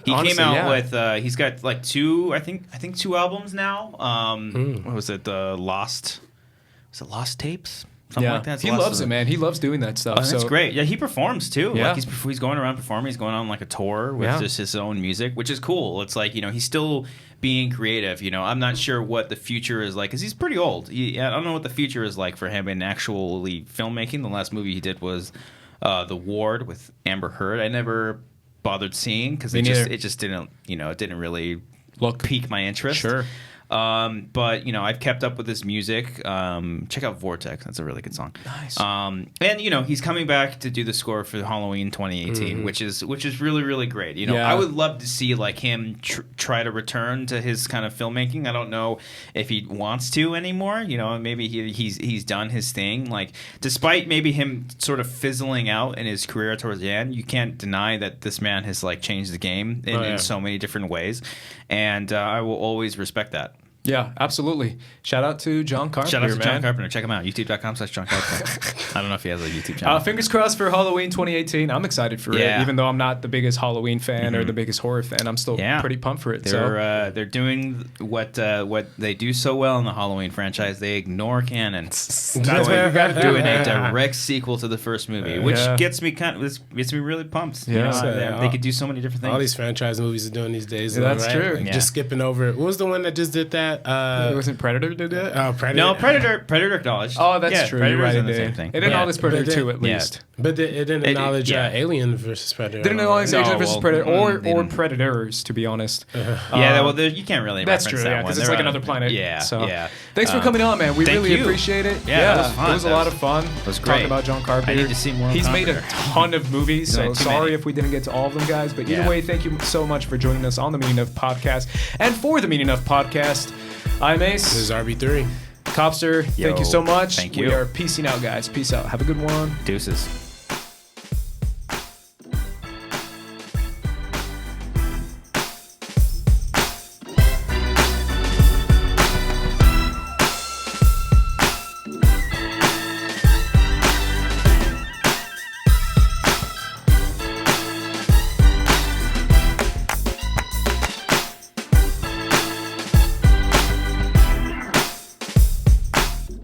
[SPEAKER 3] He
[SPEAKER 1] honestly,
[SPEAKER 3] came out with. He's got like two albums now. What was it? Lost Tapes? Something like that.
[SPEAKER 1] He loves it, man. He loves doing that stuff.
[SPEAKER 3] That's great. Yeah, he performs too. Yeah. Like he's going around performing. He's going on like a tour with just his own music, which is cool. It's like, you know, he's still being creative. You know, I'm not sure what the future is like because he's pretty old. I don't know what the future is like for him in actually filmmaking. The last movie he did was The Ward with Amber Heard. I never bothered seeing because it just didn't, you know, it didn't really pique my interest.
[SPEAKER 1] Sure.
[SPEAKER 3] But, you know, I've kept up with his music. Check out Vortex. That's a really good song.
[SPEAKER 1] Nice.
[SPEAKER 3] And, you know, he's coming back to do the score for Halloween 2018, which is really, really great. You know, I would love to see, like, him try to return to his kind of filmmaking. I don't know if he wants to anymore. You know, maybe he's done his thing. Like, despite maybe him sort of fizzling out in his career towards the end, you can't deny that this man has, like, changed the game in so many different ways. And I will always respect that.
[SPEAKER 1] Yeah, absolutely. Shout out to John Carpenter,
[SPEAKER 3] John Carpenter. Check him out. YouTube.com/John Carpenter. I don't know if he has a YouTube channel.
[SPEAKER 1] Fingers crossed for Halloween 2018. I'm excited for it. Even though I'm not the biggest Halloween fan or the biggest horror fan, I'm still pretty pumped for it.
[SPEAKER 3] They're doing what they do so well in the Halloween franchise. They ignore canon.
[SPEAKER 1] That's what you got to do.
[SPEAKER 3] Doing a direct sequel to the first movie, which gets me really pumped.
[SPEAKER 1] Yeah.
[SPEAKER 3] You know, they could do so many different things.
[SPEAKER 2] All these franchise movies are doing these days.
[SPEAKER 1] That's true.
[SPEAKER 2] Like just skipping over it. What was the one that just did that?
[SPEAKER 1] It wasn't Predator did that?
[SPEAKER 2] Oh, Predator.
[SPEAKER 3] No, Predator acknowledged.
[SPEAKER 1] Oh, that's true.
[SPEAKER 3] Predator's
[SPEAKER 1] You're right.
[SPEAKER 3] in the same thing.
[SPEAKER 1] It did all this Predator 2 at least.
[SPEAKER 2] But it didn't acknowledge Alien versus Predator.
[SPEAKER 1] Didn't acknowledge Alien versus Predator or Predators, to be honest.
[SPEAKER 3] You can't really.
[SPEAKER 1] That's true.
[SPEAKER 3] That
[SPEAKER 1] because
[SPEAKER 3] one.
[SPEAKER 1] it's like another planet.
[SPEAKER 3] Yeah.
[SPEAKER 1] So, thanks for coming on, man. We really appreciate it.
[SPEAKER 3] Yeah, it was fun.
[SPEAKER 1] It was a lot of fun.
[SPEAKER 3] It was great.
[SPEAKER 1] Talking about John Carpenter.
[SPEAKER 3] I need to see more.
[SPEAKER 1] He's made a ton of movies, so sorry if we didn't get to all of them, guys. But either way, thank you so much for joining us on the Meaning of Podcast. And for the Meaning of Podcast, I'm Ace.
[SPEAKER 2] This is RB3.
[SPEAKER 1] Cobbster, thank you so much.
[SPEAKER 3] Thank you.
[SPEAKER 1] We are peacing out, guys. Peace out. Have a good one.
[SPEAKER 3] Deuces.